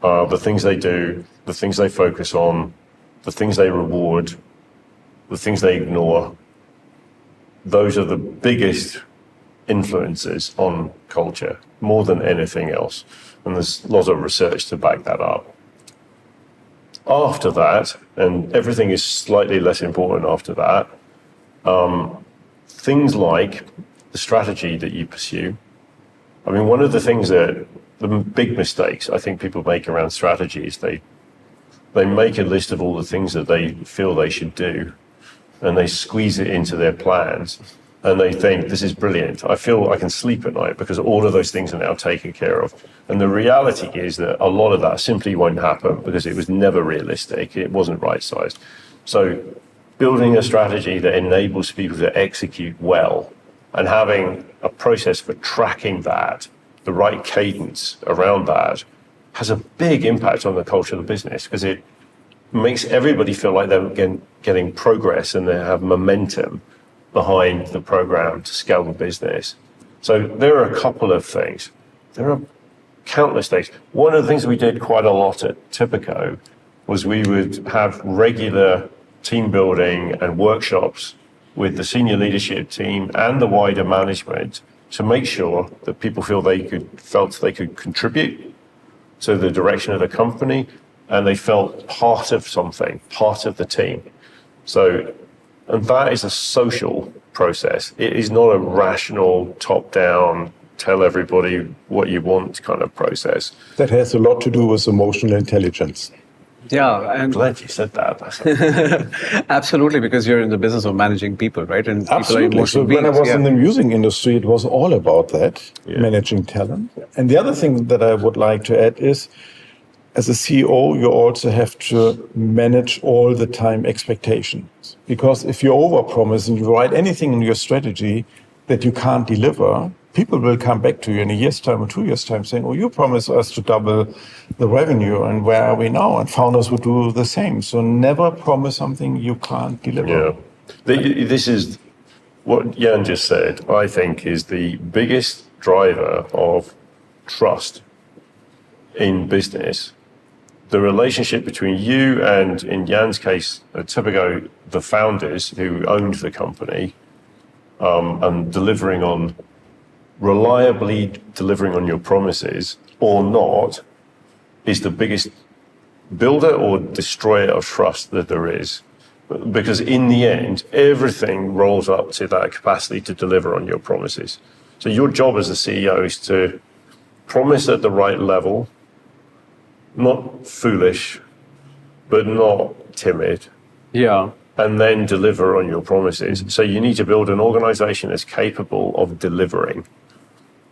the things they do, the things they focus on, the things they reward, the things they ignore, those are the biggest influences on culture, more than anything else. And there's lots of research to back that up. After that, and everything is slightly less important after that, things like the strategy that you pursue. I mean, one of the things that the big mistakes I think people make around strategy is they make a list of all the things that they feel they should do, and they squeeze it into their plans, and they think, this is brilliant. I feel I can sleep at night because all of those things are now taken care of. And the reality is that a lot of that simply won't happen because it was never realistic. It wasn't right-sized. So building a strategy that enables people to execute well and having a process for tracking that, the right cadence around that, has a big impact on the culture of the business because it makes everybody feel like they're getting progress and they have momentum behind the program to scale the business. So there are a couple of things. There are countless things. One of the things we did quite a lot at Tipico was we would have regular team building and workshops with the senior leadership team and the wider management to make sure that people felt they could contribute to the direction of the company, and they felt part of something, part of the team. So, and that is a social process. It is not a rational, top-down, tell everybody what you want kind of process. That has a lot to do with emotional intelligence. Yeah, and Glad you said that. absolutely, because you're in the business of managing people, right? And people are Absolutely. emotional So when I beings, was yeah. in the music industry, it was all about that, managing talent. And the other thing that I would like to add is, as a CEO, you also have to manage all the time expectations. Because if you overpromise and you write anything in your strategy that you can't deliver, people will come back to you in a year's time or 2 years' time saying, oh, you promised us to double the revenue, and where are we now? And founders would do the same. So never promise something you can't deliver. Yeah. This is what Jan just said, I think, is the biggest driver of trust in business. The relationship between you and, in Jan's case, at Tipico, the founders who owned the company, and reliably delivering on your promises or not, is the biggest builder or destroyer of trust that there is. Because in the end, everything rolls up to that capacity to deliver on your promises. So your job as a CEO is to promise at the right level, not foolish, but not timid, Yeah. and then deliver on your promises. So you need to build an organization that's capable of delivering.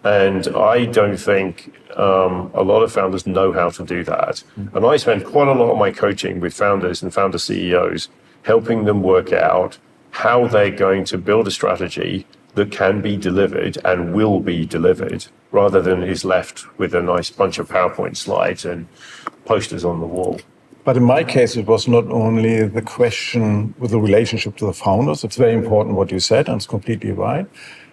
And I don't think a lot of founders know how to do that. And I spend quite a lot of my coaching with founders and founder CEOs, helping them work out how they're going to build a strategy that can be delivered and will be delivered, rather than is left with a nice bunch of PowerPoint slides and posters on the wall. But in my case, it was not only the question with the relationship to the founders. It's very important what you said, and it's completely right.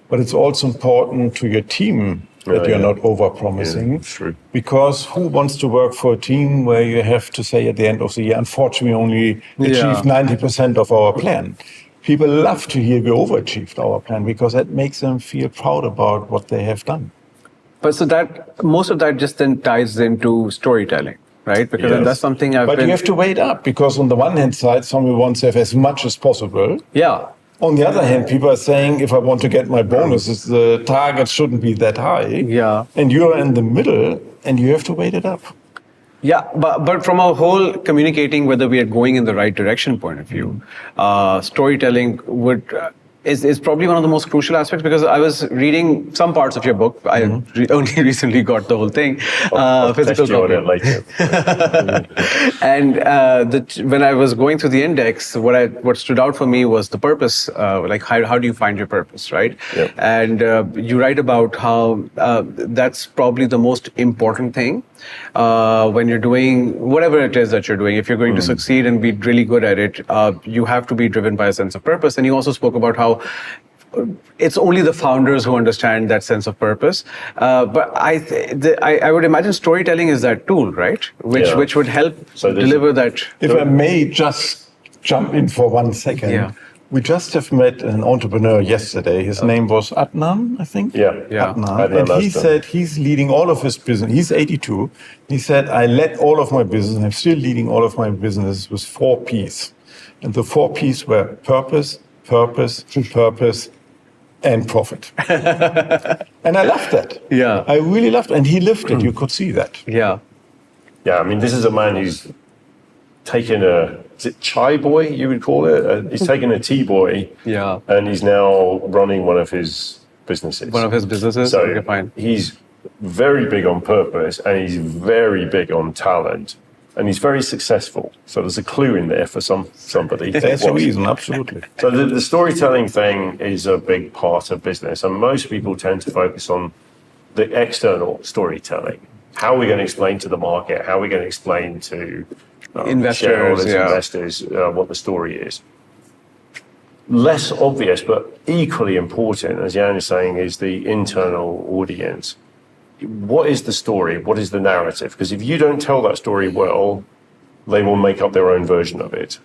But it's also important to your team that you're not over-promising. Yeah, true. Because who wants to work for a team where you have to say at the end of the year, unfortunately, we only achieved 90% of our plan? People love to hear we overachieved our plan because that makes them feel proud about what they have done. But so that, most of that just then ties into storytelling, right? Because Yes. that's something But you have to wait up because on the one hand side, someone wants to have as much as possible. Yeah. On the other hand, people are saying, if I want to get my bonuses, the target shouldn't be that high. Yeah. And you're in the middle and you have to wait it up. Yeah, but from a whole communicating whether we are going in the right direction point of view, storytelling is probably one of the most crucial aspects, because I was reading some parts of your book. I only recently got the whole thing. Physical Test you on copy. it later. And when I was going through the index, what stood out for me was the purpose. Like how do you find your purpose, right? Yep. And you write about how that's probably the most important thing when you're doing whatever it is that you're doing. If you're going to succeed and be really good at it, you have to be driven by a sense of purpose. And you also spoke about how it's only the founders who understand that sense of purpose. But I would imagine storytelling is that tool, right? Which would help deliver that. If I may just jump in for 1 second. Yeah. We just have met an entrepreneur yesterday. His name was Adnan, I think. Yeah. Adnan. And he said he's leading all of his business. He's 82. He said, I led all of my business, and I'm still leading all of my business with 4 Ps. And the 4 Ps were purpose, purpose, purpose, and profit. And I loved that. Yeah. I really loved it. And he lived it. You could see that. Yeah. Yeah, I mean, this is a man who's taken is it chai boy, you would call it? He's taken a tea boy, Yeah. and he's now running one of his businesses. One of his businesses. So Okay, fine. he's very big on purpose, and he's very big on talent, and he's very successful. So there's a clue in there for somebody. That's the reason, absolutely. So the storytelling thing is a big part of business, and most people tend to focus on the external storytelling. How are we going to explain to the market? How are we going to explain to Investors, investors, what the story is. Less obvious, but equally important, as Jan is saying, is the internal audience. What is the story? What is the narrative? Because if you don't tell that story well, they will make up their own version of it.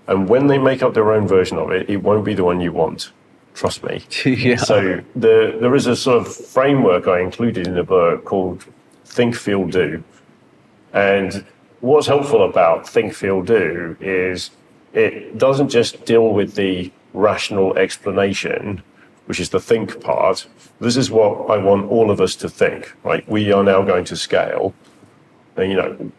And when they make up their own version of it, it won't be the one you want. Trust me. Yeah. So there is a sort of framework I included in the book called Think, Feel, Do. And what's helpful about Think, Feel, Do is it doesn't just deal with the rational explanation, which is the think part. This is what I want all of us to think, right? We are now going to scale. And, you know,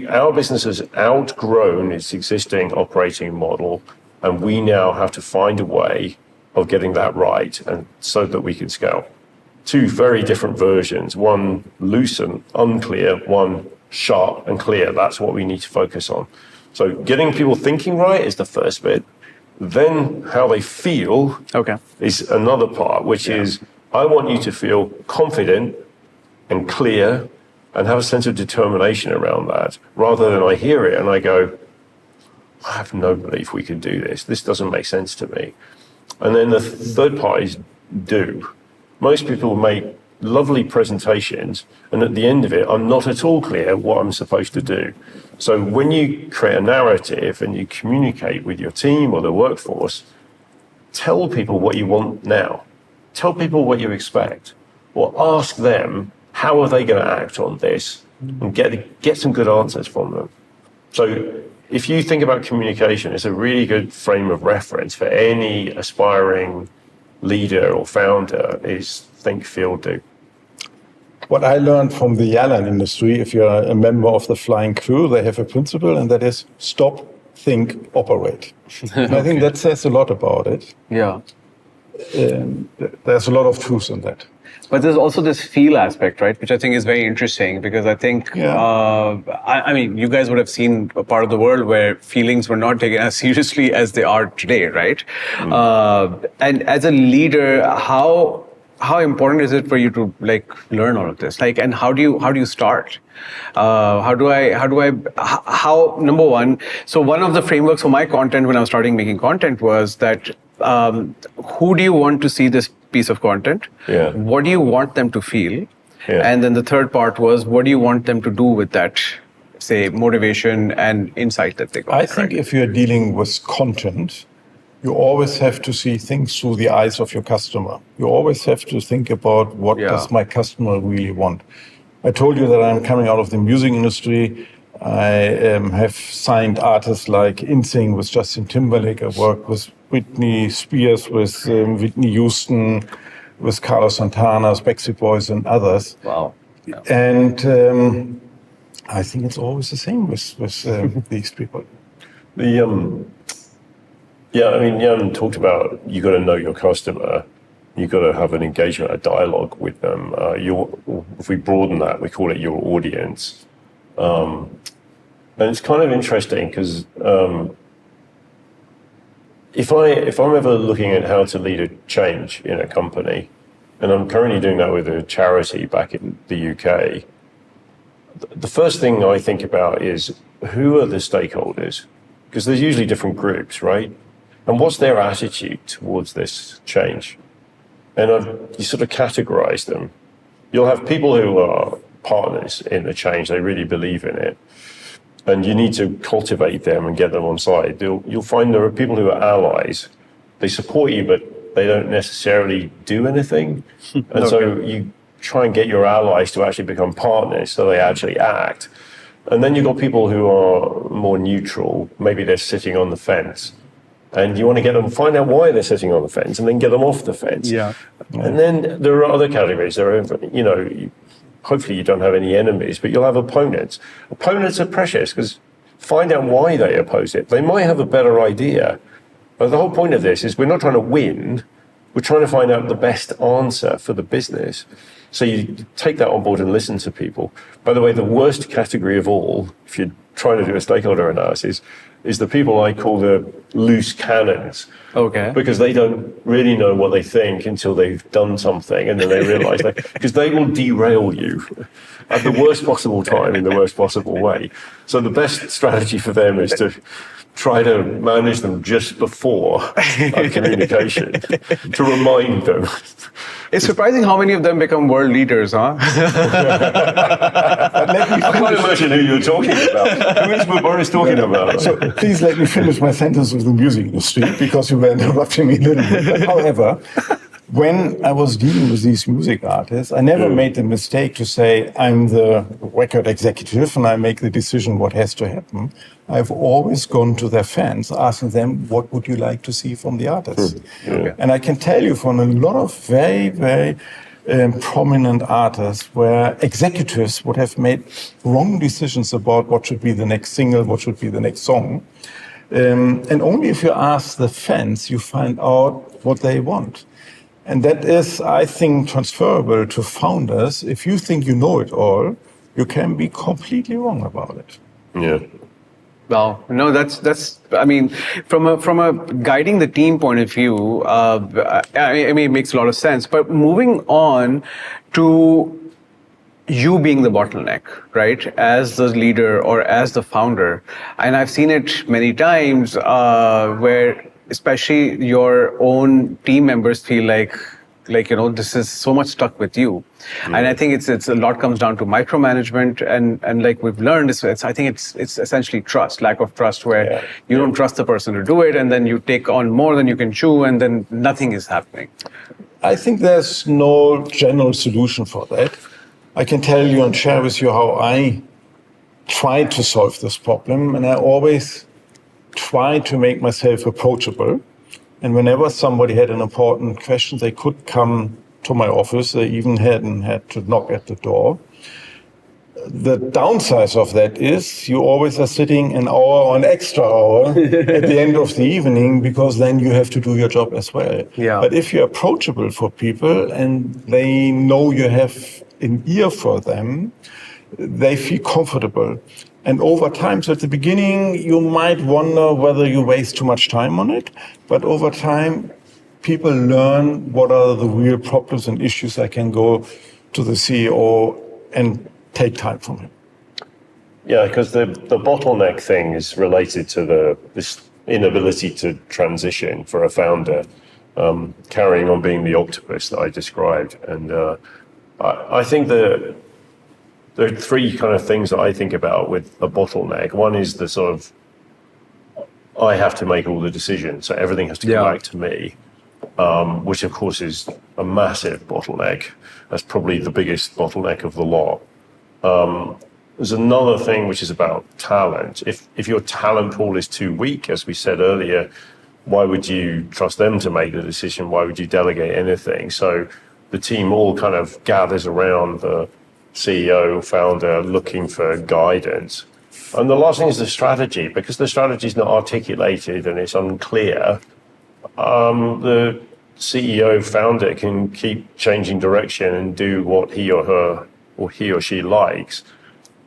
our business has outgrown its existing operating model, and we now have to find a way of getting that right, and so that we can scale. Two very different versions, one loose and unclear, one sharp and clear. That's what we need to focus on. So getting people thinking right is the first bit. Then how they feel is another part, which is I want you to feel confident and clear and have a sense of determination around that, rather than I hear it and I go, I have no belief we can do this. This doesn't make sense to me. And then the third part is do. Most people make lovely presentations, and at the end of it, I'm not at all clear what I'm supposed to do. So when you create a narrative and you communicate with your team or the workforce, tell people what you want now. Tell people what you expect, or ask them how are they going to act on this, and get some good answers from them. So if you think about communication, it's a really good frame of reference for any aspiring leader or founder is think, feel, do. What I learned from the airline industry, if you're a member of the flying crew, they have a principle, and that is stop, think, operate. And I think that says a lot about it. Yeah. There's a lot of truth in that. But there's also this feel aspect, right? Which I think is very interesting, because I think, I mean, you guys would have seen a part of the world where feelings were not taken as seriously as they are today, right? And as a leader, how important is it for you to learn all of this? And how do you start? Number one, so one of the frameworks for my content when I was starting making content was that who do you want to see this piece of content? Yeah. What do you want them to feel? Yeah. And then the third part was, what do you want them to do with that, say, motivation and insight that they got? I think if you're dealing with content, you always have to see things through the eyes of your customer. You always have to think about what does my customer really want. I told you that I'm coming out of the music industry. I have signed artists like InSync with Justin Timberlake. I worked with Britney Spears, with Whitney Houston, with Carlos Santana, Backstreet Boys, and others. Wow. Yeah. And I think it's always the same with these people. Yeah, I mean, Jan talked about you got to know your customer. You've got to have an engagement, a dialogue with them. If we broaden that, we call it your audience. And it's kind of interesting because if I'm ever looking at how to lead a change in a company, and I'm currently doing that with a charity back in the UK, the first thing I think about is who are the stakeholders? Because there's usually different groups, right? And what's their attitude towards this change? And you sort of categorize them. You'll have people who are partners in the change, they really believe in it. And you need to cultivate them and get them on side. You'll find there are people who are allies. They support you, but they don't necessarily do anything. And so you try and get your allies to actually become partners so they actually act. And then you've got people who are more neutral. Maybe they're sitting on the fence. And you want to get them, find out why they're sitting on the fence, and then get them off the fence. Yeah. And then there are other categories. There are, hopefully you don't have any enemies, but you'll have opponents. Opponents are precious because find out why they oppose it. They might have a better idea. But the whole point of this is we're not trying to win. We're trying to find out the best answer for the business. So you take that on board and listen to people. By the way, the worst category of all, if you're trying to do a stakeholder analysis, is the people I call the loose cannons. Okay. Because they don't really know what they think until they've done something, and then they realize that, because they will derail you at the worst possible time in the worst possible way. So the best strategy for them is to try to manage them just before a communication, to remind them. It's surprising how many of them become world leaders, huh? I can't imagine who you're talking about. Who is Mubariz talking about? So please let me finish my sentence with the music industry, because you were interrupting me a little bit. But however, when I was dealing with these music artists, I never made the mistake to say, I'm the record executive and I make the decision what has to happen. I've always gone to their fans, asking them, what would you like to see from the artist? And I can tell you from a lot of very, very prominent artists where executives would have made wrong decisions about what should be the next single, what should be the next song. And only if you ask the fans, you find out what they want. And that is, I think, transferable to founders. If you think you know it all, you can be completely wrong about it. Yeah. Well, no, that's. I mean, from a guiding the team point of view, I mean, it makes a lot of sense. But moving on to you being the bottleneck, right? As the leader or as the founder, and I've seen it many times where, especially your own team members feel like this is so much stuck with you. And I think it's a lot comes down to micromanagement, and like we've learned, I think it's essentially trust, lack of trust, where you don't trust the person to do it, and then you take on more than you can chew, and then nothing is happening. I think there's no general solution for that. I can tell you and share with you how I tried to solve this problem, and I always tried to make myself approachable. And whenever somebody had an important question, they could come to my office. They even hadn't had to knock at the door. The downside of that is you always are sitting an hour or an extra hour at the end of the evening, because then you have to do your job as well. Yeah. But if you're approachable for people and they know you have an ear for them, they feel comfortable. And over time, so at the beginning, you might wonder whether you waste too much time on it. But over time, people learn what are the real problems and issues. I can go to the CEO and take time from him. Yeah, because the bottleneck thing is related to this inability to transition for a founder, carrying on being the octopus that I described. And I think there are three kind of things that I think about with a bottleneck. One is the sort of, I have to make all the decisions, so everything has to come back to me, which of course is a massive bottleneck. That's probably the biggest bottleneck of the lot. There's another thing which is about talent. If your talent pool is too weak, as we said earlier, why would you trust them to make the decision? Why would you delegate anything? So the team all kind of gathers around the CEO, founder, looking for guidance. And the last thing is the strategy. Because the strategy is not articulated and it's unclear, the CEO, founder can keep changing direction and do what he or she likes.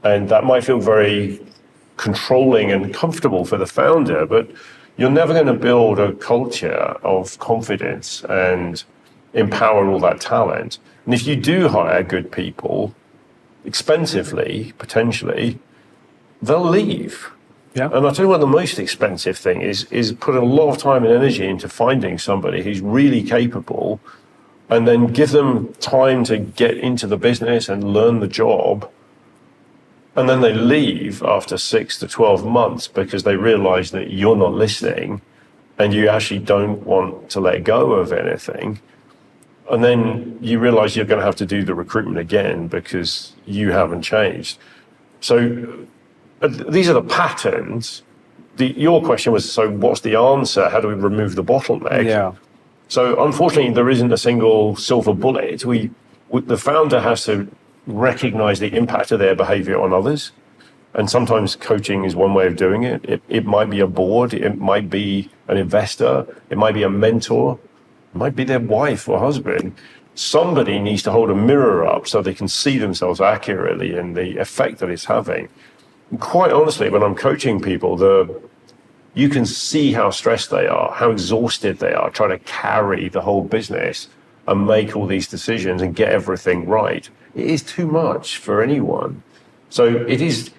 And that might feel very controlling and comfortable for the founder, but you're never going to build a culture of confidence and empower all that talent. And if you do hire good people, expensively, potentially, they'll leave. Yeah. And I'll tell you what the most expensive thing is put a lot of time and energy into finding somebody who's really capable, and then give them time to get into the business and learn the job. And then they leave after 6 to 12 months because they realize that you're not listening and you actually don't want to let go of anything. And then you realize you're going to have to do the recruitment again because you haven't changed. So these are the patterns. Your question was, so what's the answer? How do we remove the bottleneck? Yeah. So unfortunately, there isn't a single silver bullet. The founder has to recognize the impact of their behavior on others. And sometimes coaching is one way of doing it. It might be a board. It might be an investor. It might be a mentor. It might be their wife or husband. Somebody needs to hold a mirror up so they can see themselves accurately and the effect that it's having. And quite honestly, when I'm coaching people, the you can see how stressed they are, how exhausted they are trying to carry the whole business and make all these decisions and get everything right. It is too much for anyone. So it is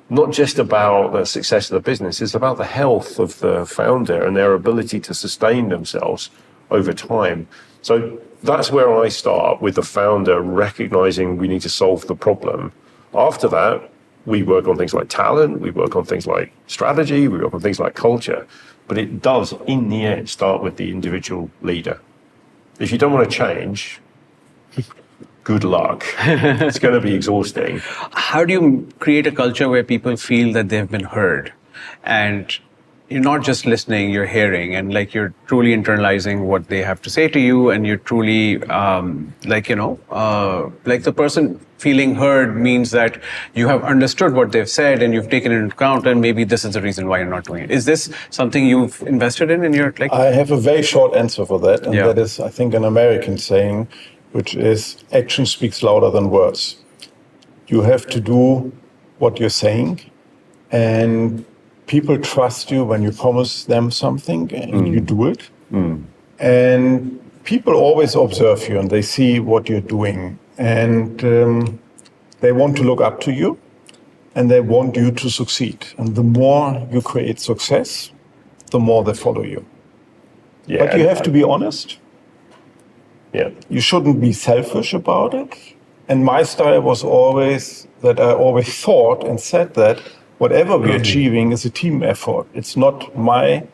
not just about the success of the business, it's about the health of the founder and their ability to sustain themselves over time. So that's where I start, with the founder recognizing we need to solve the problem. After that, we work on things like talent, we work on things like strategy, we work on things like culture, but it does, in the end, start with the individual leader. If you don't want to change, good luck. It's going to be exhausting. How do you create a culture where people feel that they've been heard, and you're not just listening, you're hearing, and like you're truly internalizing what they have to say to you, and you're truly like the person feeling heard means that you have understood what they've said and you've taken it into account, and maybe this is the reason why you're not doing it. Is this something you've invested in your like? I have a very short answer for that, and that is, I think, an American saying, which is action speaks louder than words. You have to do what you're saying, and people trust you when you promise them something and you do it. And people always observe you and they see what you're doing, and they want to look up to you and they want you to succeed. And the more you create success, the more they follow you. Yeah, but you have to be honest. Yeah. You shouldn't be selfish about it. And my style was always that I always thought and said that whatever we're achieving is a team effort. It's not my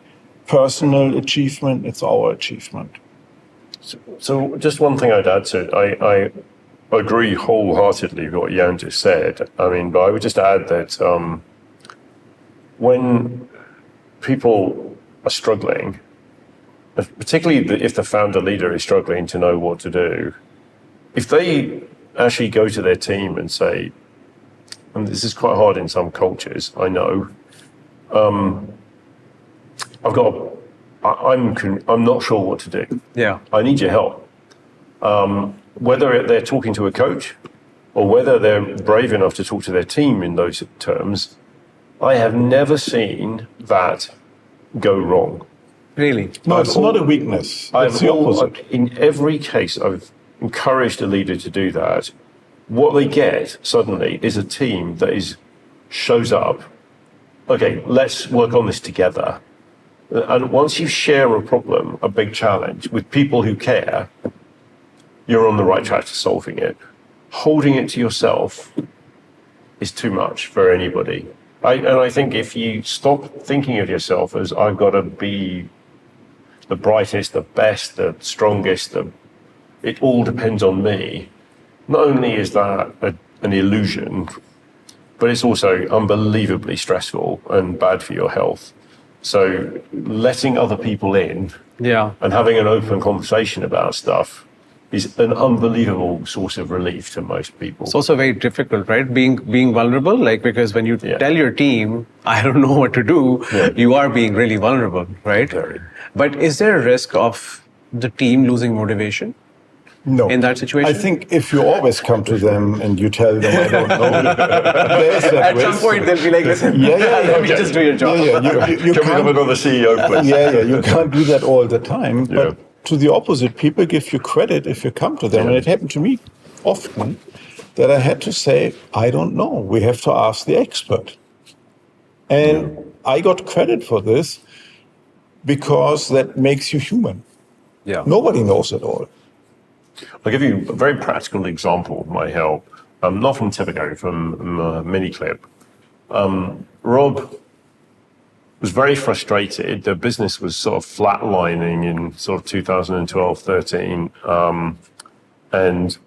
personal achievement, it's our achievement. So just one thing I'd add to it. I agree wholeheartedly with what Jan just said. I mean, but I would just add that when people are struggling, particularly if the founder leader is struggling to know what to do, if they actually go to their team and say, and this is quite hard in some cultures, I know, I'm not sure what to do. Yeah. I need your help. Whether they're talking to a coach or whether they're brave enough to talk to their team in those terms, I have never seen that go wrong. Really? No, it's not a weakness. It's the opposite. In every case, I've encouraged a leader to do that. What they get suddenly is a team that shows up. Okay, let's work on this together. And once you share a problem, a big challenge, with people who care, you're on the right track to solving it. Holding it to yourself is too much for anybody. And I think if you stop thinking of yourself as I've got to be the brightest, the best, the strongest, it all depends on me, not only is that an illusion, but it's also unbelievably stressful and bad for your health. So letting other people in and having an open conversation about stuff is an unbelievable source of relief to most people. It's also very difficult, right? Being vulnerable, like, because when you tell your team, I don't know what to do, you are being really vulnerable, right? Very. But is there a risk of the team losing motivation? No. In that situation? I think if you always come to them and you tell them, I don't know, there's that At risk. some point they'll be like, listen, let me just do your job. You Can we have another CEO, please? you can't do that all the time. But to the opposite, people give you credit if you come to them. And it happened to me often that I had to say, I don't know. We have to ask the expert. And I got credit for this because that makes you human. Yeah. Nobody knows it all. I'll give you a very practical example of my help. Not from Tipico, from Miniclip. Rob was very frustrated. The business was sort of flatlining in sort of 2012, 13. And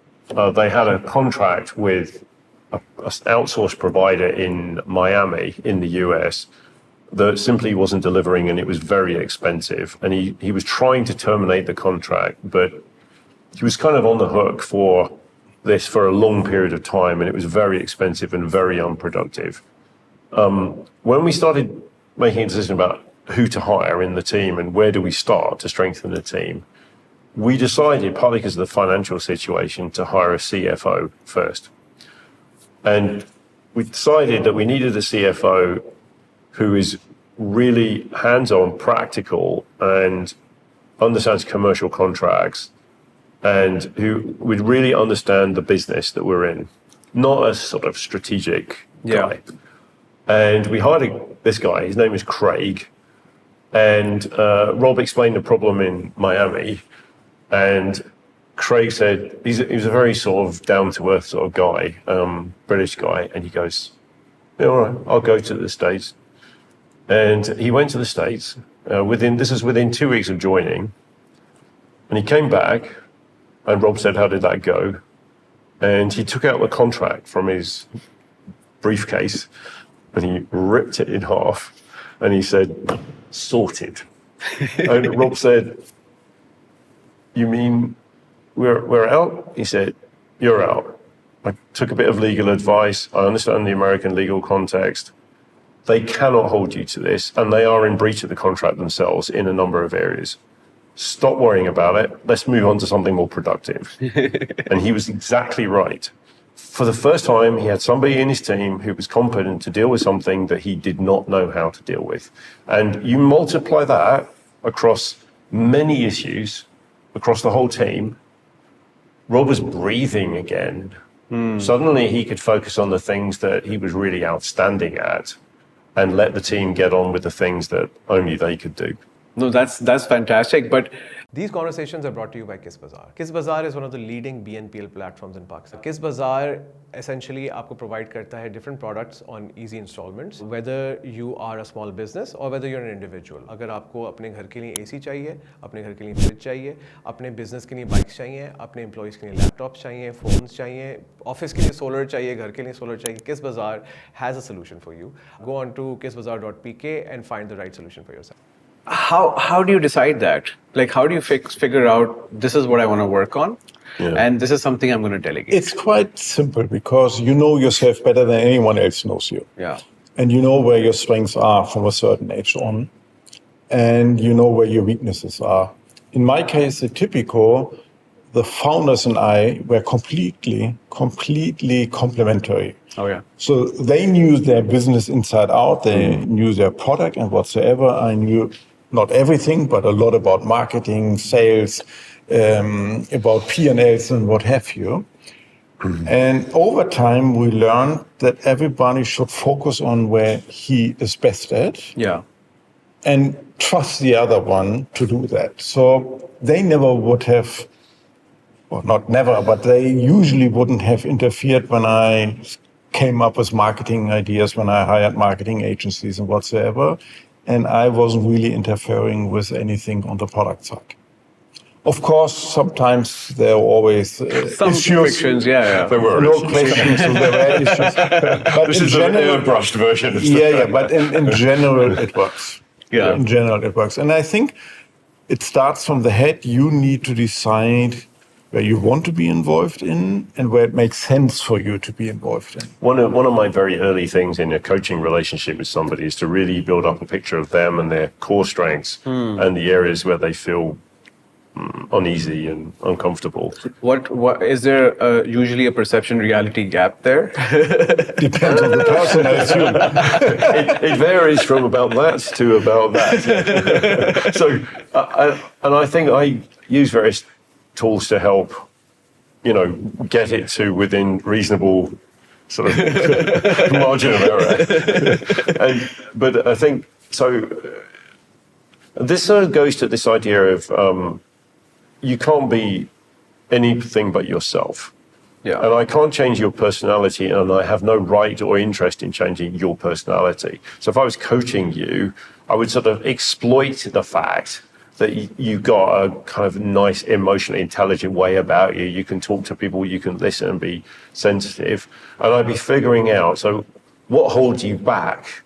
they had a contract with an outsourced provider in Miami, in the US, that simply wasn't delivering, and it was very expensive. And he was trying to terminate the contract, but he was kind of on the hook for this for a long period of time, and it was very expensive and very unproductive. When we started making a decision about who to hire in the team and where do we start to strengthen the team, we decided, partly because of the financial situation, to hire a CFO first. And we decided that we needed a CFO who is really hands-on, practical, and understands commercial contracts, and who would really understand the business that we're in, not a sort of strategic guy. And we hired this guy. His name is Craig. And Rob explained the problem in Miami, and Craig said he was a very sort of down-to-earth sort of guy, British guy, and he goes, "Yeah, all right, I'll go to the States." And he went to the States. This is within 2 weeks of joining, and he came back, and Rob said, "How did that go?" And he took out the contract from his briefcase, and he ripped it in half, and he said, "Sorted." And Rob said, "You mean we're out?" He said, "You're out." I took a bit of legal advice. I understand the American legal context. They cannot hold you to this, and they are in breach of the contract themselves in a number of areas. Stop worrying about it. Let's move on to something more productive. And he was exactly right. For the first time, he had somebody in his team who was competent to deal with something that he did not know how to deal with. And you multiply that across many issues, across the whole team. Rob was breathing again. Suddenly he could focus on the things that he was really outstanding at and let the team get on with the things that only they could do. No, that's fantastic. But these conversations are brought to you by KissBazaar. KissBazaar is one of the leading BNPL platforms in Pakistan. KissBazaar essentially आपको provide करता है different products on easy installments, whether you are a small business or whether you're an individual. अगर आपको अपने घर के लिए AC चाहिए, अपने घर के लिए फ्रिज चाहिए, अपने business के लिए बाइक्स चाहिए, अपने employees के लिए लैपटॉप्स चाहिए, phones चाहिए, office के लिए solar चाहिए, घर के लिए solar चाहिए, KissBazaar has a solution for you. Go on to kissbazaar.pk and find the right solution for yourself. How do you decide that? Like, how do you figure out this is what I want to work on, and this is something I'm going to delegate? It's quite simple because you know yourself better than anyone else knows you. Yeah. And you know where your strengths are from a certain age on, and you know where your weaknesses are. In my case, at Tipico, the founders and I were completely complementary. Oh, yeah. So they knew their business inside out. They knew their product and whatsoever. I knew not everything, but a lot about marketing, sales, about P&Ls and what have you. And over time, we learned that everybody should focus on where he is best at. Yeah. And trust the other one to do that. So they never would have, or not never, but they usually wouldn't have interfered when I came up with marketing ideas, when I hired marketing agencies and whatsoever. And I wasn't really interfering with anything on the product side. Of course, sometimes there are always some issues. frictions, yeah. There were No questions, so there were issues. But This in is general, an airbrushed version of yeah, but in general, it works. Yeah. In general, it works. And I think it starts from the head. You need to decide where you want to be involved in and where it makes sense for you to be involved in. One of my very early things in a coaching relationship with somebody is to really build up a picture of them and their core strengths and the areas where they feel uneasy and uncomfortable. What is there usually a perception reality gap there? Depends on the person, I assume. It varies from about that to about that. So, and I think I use various tools to help, get it to within reasonable sort of margin of error. But I think, so this sort of goes to this idea of you can't be anything but yourself. Yeah. And I can't change your personality, and I have no right or interest in changing your personality. So if I was coaching you, I would sort of exploit the fact that you got a kind of nice, emotionally intelligent way about you. You can talk to people, you can listen and be sensitive. And I'd be figuring out, so what holds you back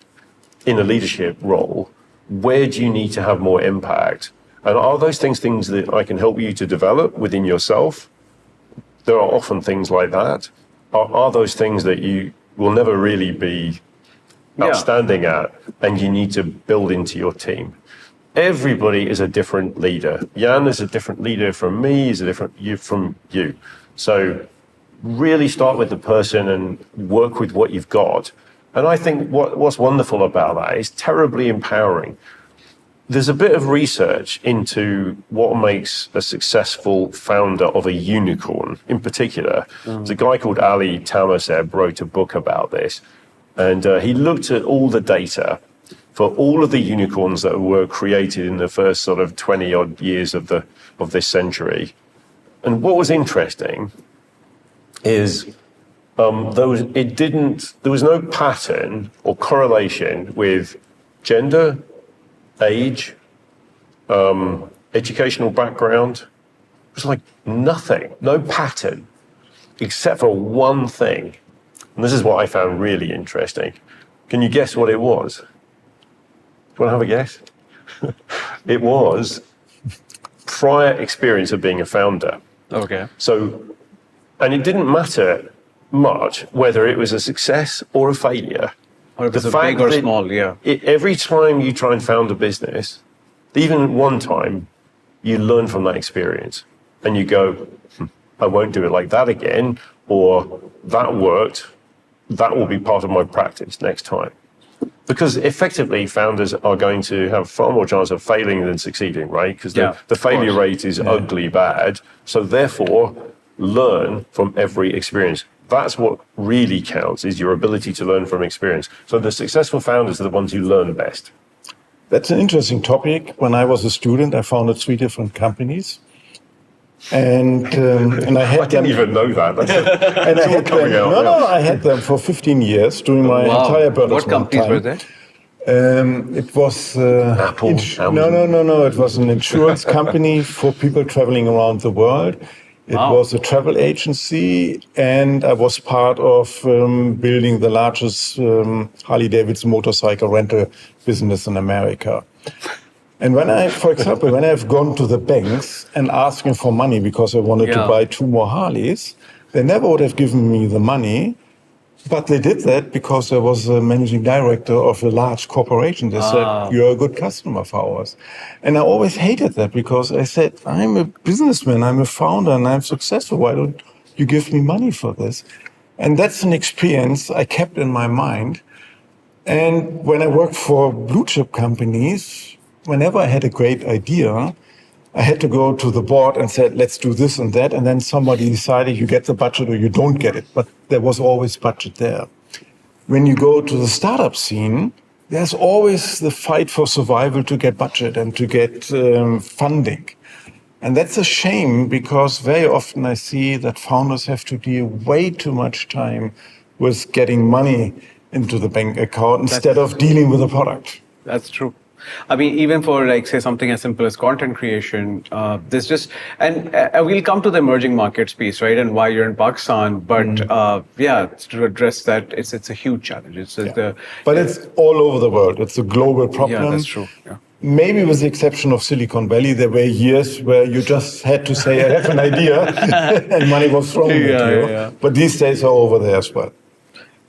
in a leadership role? Where do you need to have more impact? And are those things that I can help you to develop within yourself? There are often things like that. Are those things that you will never really be outstanding at and you need to build into your team? Everybody is a different leader. Jan is a different leader from me, is a different from you. So really start with the person and work with what you've got And I think what's wonderful about that is terribly empowering. There's a bit of research into what makes a successful founder of a unicorn in particular. There's a guy called Ali Tamaseb wrote a book about this. And he looked at all the data for all of the unicorns that were created in the first sort of 20 odd years of this century. And what was interesting is there was no pattern or correlation with gender, age, educational background. It was like nothing, no pattern, except for one thing. And this is what I found really interesting. Can you guess what it was? Do you want to have a guess? It was prior experience of being a founder. Okay. So, and it didn't matter much whether it was a success or a failure. Or if it's big or small, yeah. Every time you try and found a business, even one time, you learn from that experience. And you go, I won't do it like that again, or that worked, that will be part of my practice next time. Because effectively, founders are going to have far more chance of failing than succeeding, right? Because the failure rate is ugly bad. So therefore, learn from every experience. That's what really counts, is your ability to learn from experience. So the successful founders are the ones who learn best. That's an interesting topic. When I was a student, I founded 3 different companies. And I had I didn't even know that. and I had them, I had them for 15 years during my entire Bertelsmann What companies time. were there? It was Apple. No. It was an insurance company for people traveling around the world. It was a travel agency, and I was part of building the largest Harley-Davidson motorcycle rental business in America. And for example, when I've gone to the banks and asking for money because I wanted to buy 2 more Harleys, they never would have given me the money. But they did that because I was a managing director of a large corporation. They said, you're a good customer of ours. And I always hated that because I said, I'm a businessman, I'm a founder, and I'm successful. Why don't you give me money for this? And that's an experience I kept in my mind. And when I worked for blue chip companies, whenever I had a great idea, I had to go to the board and said, let's do this and that. And then somebody decided you get the budget or you don't get it. But there was always budget there. When you go to the startup scene, there's always the fight for survival to get budget and to get funding. And that's a shame because very often I see that founders have to deal way too much time with getting money into the bank account instead of dealing with the product. That's true. I mean, even for like say something as simple as content creation, there's just, and we'll come to the emerging markets piece, right? And why you're in Pakistan, but to address that, it's a huge challenge. But it's all over the world. It's a global problem. Yeah, that's true. Yeah. Maybe with the exception of Silicon Valley, there were years where you just had to say, I have an idea, and money was thrown at you. Yeah. But these days are over there as well.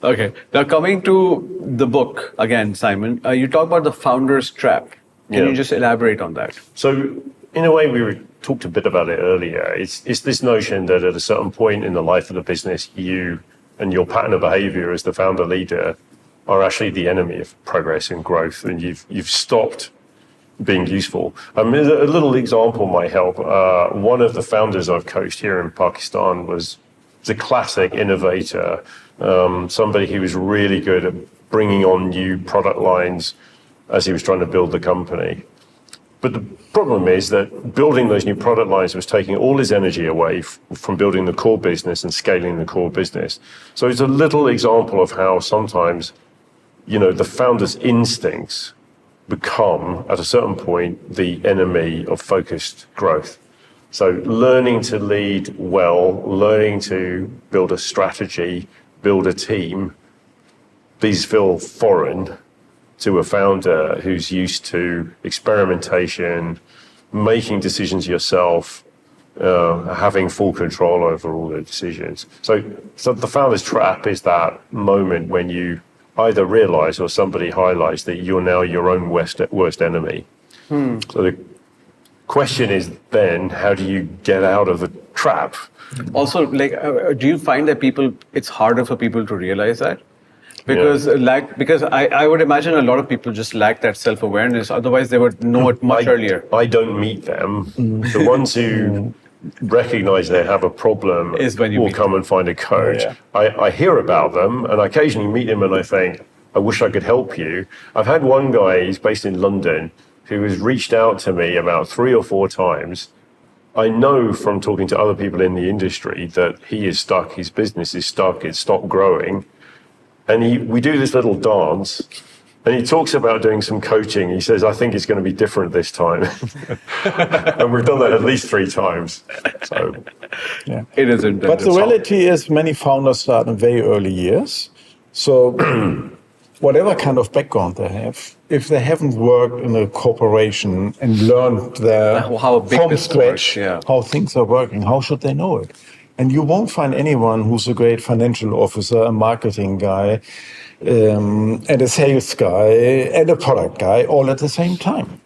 Okay. Now coming to the book again, Simon, you talk about the founder's trap. Can you just elaborate on that? So, in a way, we talked a bit about it earlier. It's this notion that at a certain point in the life of the business, you and your pattern of behavior as the founder leader are actually the enemy of progress and growth, and you've stopped being useful. A little example might help. One of the founders I've coached here in Pakistan was a classic innovator. Somebody who was really good at bringing on new product lines as he was trying to build the company. But the problem is that building those new product lines was taking all his energy away from building the core business and scaling the core business. So it's a little example of how sometimes, the founder's instincts become, at a certain point, the enemy of focused growth. So learning to lead well, learning to build a strategy, build a team, these feel foreign to a founder who's used to experimentation, making decisions yourself, having full control over all the decisions. So the founder's trap is that moment when you either realize or somebody highlights that you're now your own worst enemy. So the question is then, how do you get out of the trap? Also, do you find that it's harder for people to realize that? Because I would imagine a lot of people just lack that self-awareness. Otherwise, they would know it much earlier. I don't meet them. The ones who recognize they have a problem Is when you will meet come and find a coach. Yeah. I hear about them and I occasionally meet them and I think, I wish I could help you. I've had one guy, he's based in London, who has reached out to me about 3 or 4 times. I know from talking to other people in the industry that he is stuck, his business is stuck, it's stopped growing. And we do this little dance, and he talks about doing some coaching. He says, I think it's going to be different this time. And we've done that at least 3 times. So, Yeah. It isn't. But the reality is many founders start in very early years. So whatever kind of background they have, if they haven't worked in a corporation and learned How a big from business scratch works, yeah. how things are working, how should they know it? And you won't find anyone who's a great financial officer, a marketing guy, and a sales guy, and a product guy all at the same time.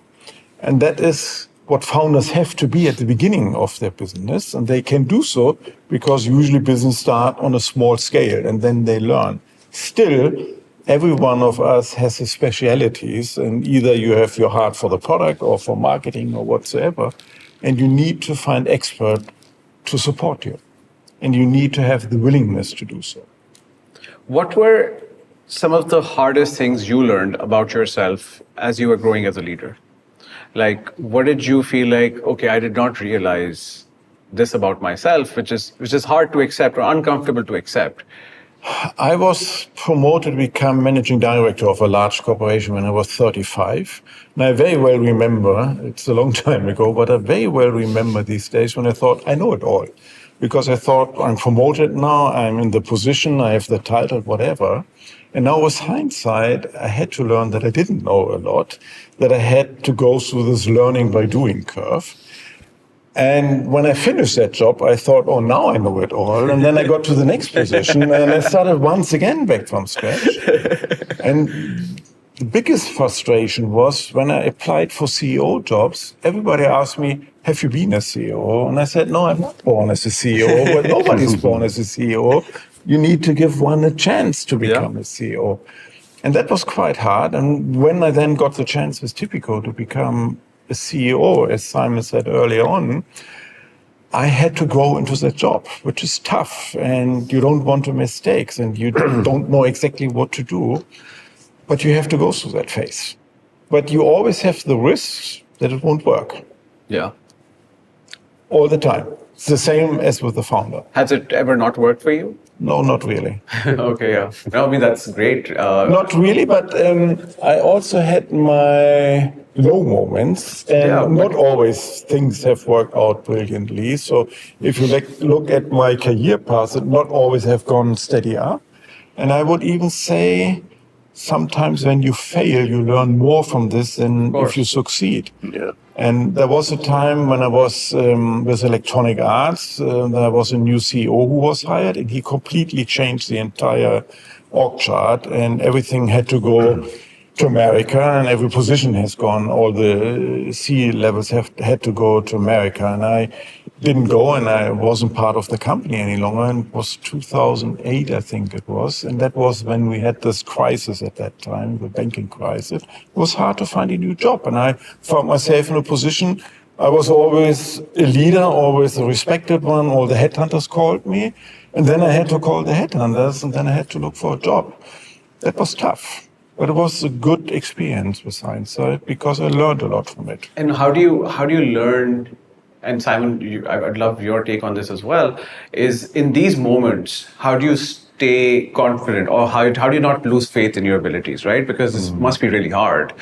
And that is what founders have to be at the beginning of their business. And they can do so because usually business start on a small scale and then they learn. Still, every one of us has his specialities, and either you have your heart for the product or for marketing or whatsoever, and you need to find expert to support you. And you need to have the willingness to do so. What were some of the hardest things you learned about yourself as you were growing as a leader? Like, what did you feel like, okay, I did not realize this about myself, which is hard to accept or uncomfortable to accept? I was promoted to become managing director of a large corporation when I was 35. And I very well remember, it's a long time ago, but I very well remember these days when I thought, I know it all. Because I thought, I'm promoted now, I'm in the position, I have the title, whatever. And now with hindsight, I had to learn that I didn't know a lot, that I had to go through this learning by doing curve. And when I finished that job, I thought, oh, now I know it all. And then I got to the next position and I started once again back from scratch. And the biggest frustration was when I applied for CEO jobs, everybody asked me, have you been a CEO? And I said, no, I'm not born as a CEO, but nobody's born as a CEO. You need to give one a chance to become a CEO. And that was quite hard. And when I then got the chance with Tipico to become a CEO, as Simon said earlier on, I had to go into that job, which is tough. And you don't want to make mistakes and you don't know exactly what to do. But you have to go through that phase. But you always have the risks that it won't work. Yeah. All the time. It's the same as with the founder. Has it ever not worked for you? No, not really. Okay, yeah. No, I mean, that's great. Not really, but I also had my low moments, and not always things have worked out brilliantly. So if you look at my career path, it not always have gone steady up. And I would even say sometimes when you fail, you learn more from this than if you succeed. yeah. And there was a time when I was with Electronic Arts, there was a new CEO who was hired, and he completely changed the entire org chart, and everything had to go to America, and every position has gone. All the C levels had to go to America, and I didn't go, and I wasn't part of the company any longer. And it was 2008, I think it was, and that was when we had this crisis at that time, the banking crisis. It was hard to find a new job, and I found myself in a position. I was always a leader, always a respected one. All the headhunters called me, and then I had to call the headhunters, and then I had to look for a job. That was tough. But it was a good experience with hindsight because I learned a lot from it. And how do you learn? And Simon, I'd love your take on this as well. Is in these moments, how do you stay confident, or how do you not lose faith in your abilities, right? Because this must be really hard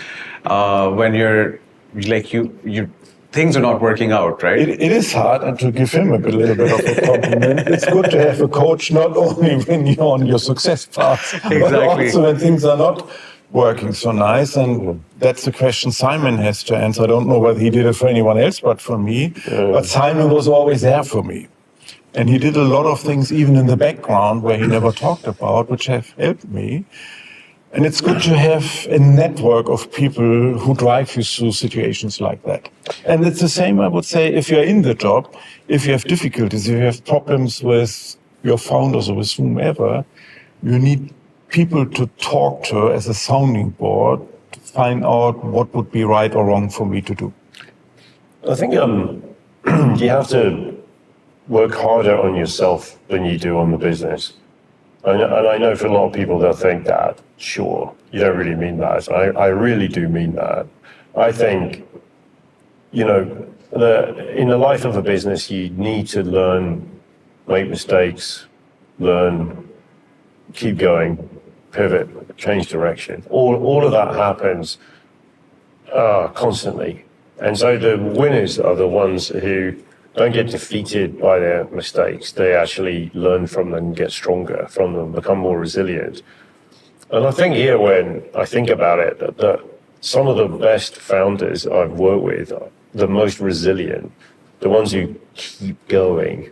when you're like you things are not working out, right? It is hard, and to give him a little bit of a compliment, it's good to have a coach not only when you're on your success path, but also when things are not working so nice. And that's the question Simon has to answer. I don't know whether he did it for anyone else but for me, but Simon was always there for me. And he did a lot of things even in the background where he never talked about, which have helped me. And it's good to have a network of people who drive you through situations like that. And it's the same, I would say, if you're in the job, if you have difficulties, if you have problems with your founders or with whomever, you need people to talk to as a sounding board to find out what would be right or wrong for me to do? I think you have to work harder on yourself than you do on the business. And I know for a lot of people they'll think that, sure, you don't really mean that. I really do mean that. I think, in the life of a business, you need to learn, make mistakes, learn, keep going, pivot, change direction. All of that happens constantly. And so the winners are the ones who don't get defeated by their mistakes. They actually learn from them, get stronger from them, become more resilient. And I think here, when I think about it, that some of the best founders I've worked with, the most resilient, the ones who keep going,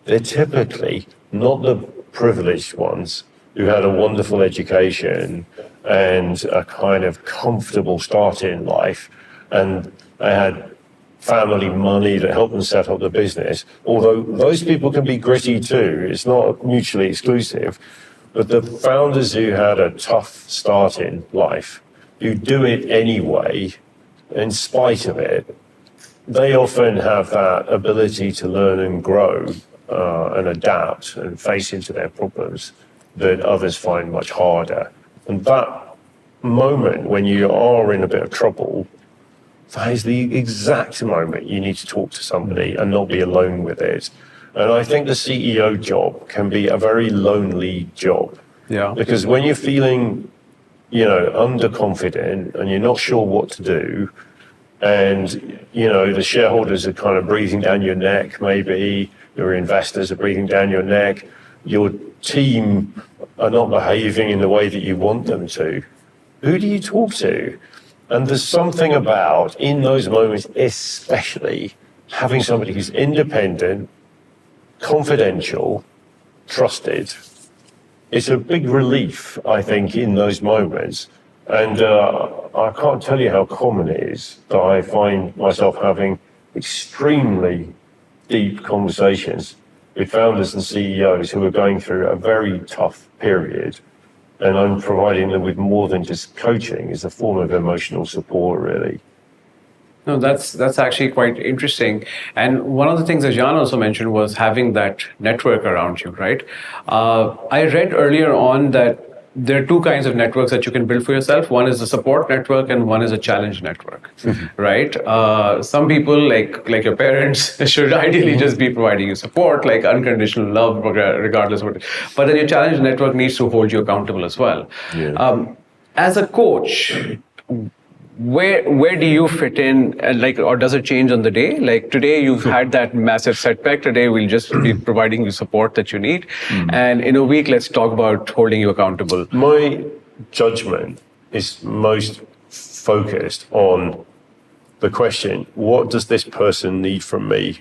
they're typically not the privileged ones who had a wonderful education and a kind of comfortable start in life, and they had family money that helped them set up the business. Although those people can be gritty too, it's not mutually exclusive. But the founders who had a tough start in life, who do it anyway, in spite of it, they often have that ability to learn and grow and adapt and face into their problems that others find much harder. And that moment when you are in a bit of trouble, that is the exact moment you need to talk to somebody and not be alone with it. And I think the CEO job can be a very lonely job. Yeah. Because when you're feeling, underconfident and you're not sure what to do, and, the shareholders are kind of breathing down your neck, maybe your investors are breathing down your neck, your team are not behaving in the way that you want them to, who do you talk to? And there's something about, in those moments, especially having somebody who's independent, confidential, trusted. It's a big relief, I think, in those moments. And I can't tell you how common it is that I find myself having extremely deep conversations with founders and CEOs who are going through a very tough period. And I'm providing them with more than just coaching. It's a form of emotional support, really. No, that's actually quite interesting. And one of the things that Jan also mentioned was having that network around you, right? I read earlier on that there are two kinds of networks that you can build for yourself. One is a support network and one is a challenge network, right? Some people, like your parents, should ideally just be providing you support, like unconditional love, regardless of what. But then your challenge network needs to hold you accountable as well. Yeah. As a coach, where do you fit in, or does it change on the day? Like today you've had that massive setback. Today we'll just be providing you support that you need. And in a week, let's talk about holding you accountable. My judgment is most focused on the question, what does this person need from me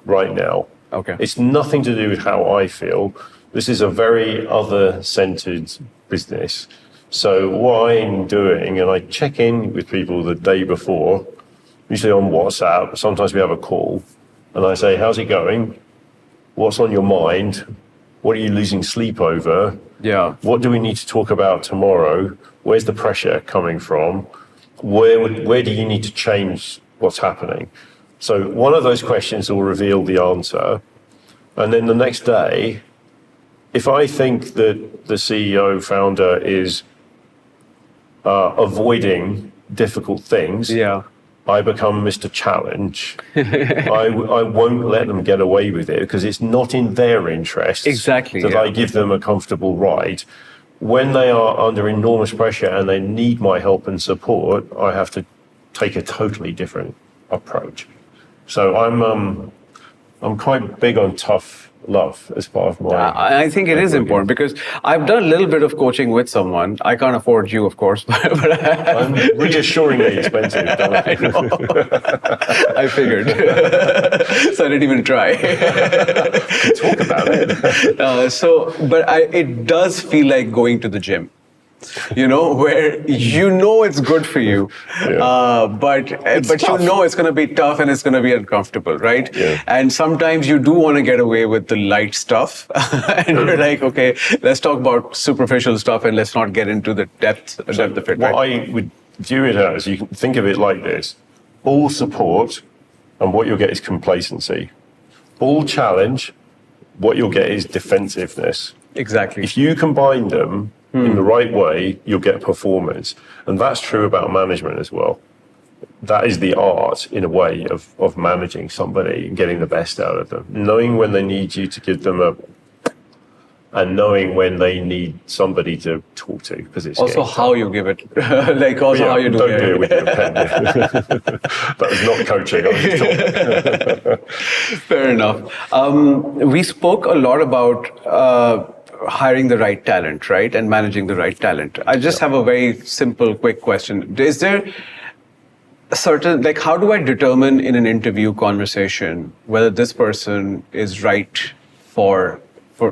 right now? Okay. It's nothing to do with how I feel. This is a very other-centered business. So what I'm doing, and I check in with people the day before, usually on WhatsApp, sometimes we have a call, and I say, how's it going? What's on your mind? What are you losing sleep over? Yeah. What do we need to talk about tomorrow? Where's the pressure coming from? Where do you need to change what's happening? So one of those questions will reveal the answer. And then the next day, if I think that the CEO founder is avoiding difficult things, I become Mr. Challenge. I won't let them get away with it because it's not in their interests that I give them a comfortable ride. When they are under enormous pressure and they need my help and support, I have to take a totally different approach. So I'm quite big on tough love as part of my... I think it is important because I've done a little bit of coaching with someone. I can't afford you, of course, but I'm reassuringly expensive. I figured. So I didn't even try. Talk about it. It does feel like going to the gym. where it's good for you, but tough. it's going to be tough and it's going to be uncomfortable, right? Yeah. And sometimes you do want to get away with the light stuff, and you're like, okay, let's talk about superficial stuff and let's not get into the depth of it. What Right? I would view it as, you can think of it like this: all support, and what you'll get is complacency. All challenge, what you'll get is defensiveness. Exactly. If you combine them in the right way, you'll get performance. And that's true about management as well. That is the art, in a way, of managing somebody and getting the best out of them. Knowing when they need you to give them and knowing when they need somebody to talk to. Because it's Also, how you give it, how you do don't it. do it with your pen. That was not coaching. I was just talking. Fair enough. We spoke a lot about hiring the right talent, right? And managing the right talent. I just have a very simple, quick question. Is there a certain, how do I determine in an interview conversation whether this person is right to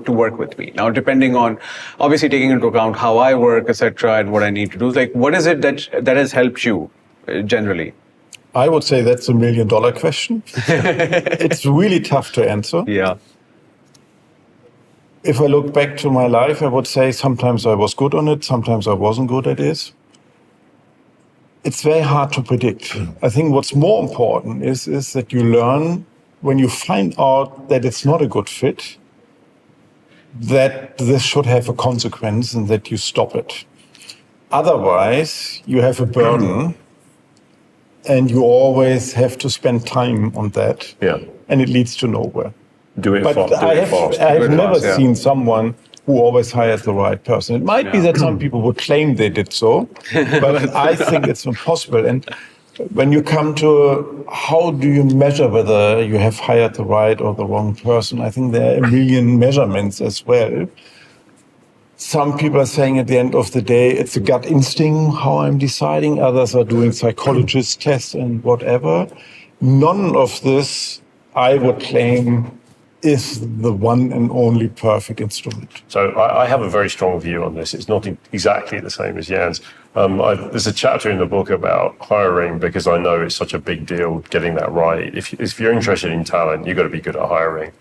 work with me? Now, depending on, obviously taking into account how I work, etc., and what I need to do, what is it that has helped you generally? I would say that's $1 million question. It's really tough to answer. Yeah. If I look back to my life, I would say sometimes I was good on it, sometimes I wasn't good at it. It's very hard to predict. I think what's more important is that you learn when you find out that it's not a good fit, that this should have a consequence and that you stop it. Otherwise, you have a burden and you always have to spend time on that. Yeah. And it leads to nowhere. Do it But fast. I have never fast, yeah. seen someone who always hires the right person. It might be that some people would claim they did so, but I think it's impossible. And when you come to how do you measure whether you have hired the right or the wrong person, I think there are a million measurements as well. Some people are saying at the end of the day, it's a gut instinct how I'm deciding. Others are doing psychologist tests and whatever. None of this, I would claim, is the one and only perfect instrument. So I have a very strong view on this. It's not exactly the same as Jan's. There's a chapter in the book about hiring because I know it's such a big deal getting that right. If you're interested in talent, you've got to be good at hiring.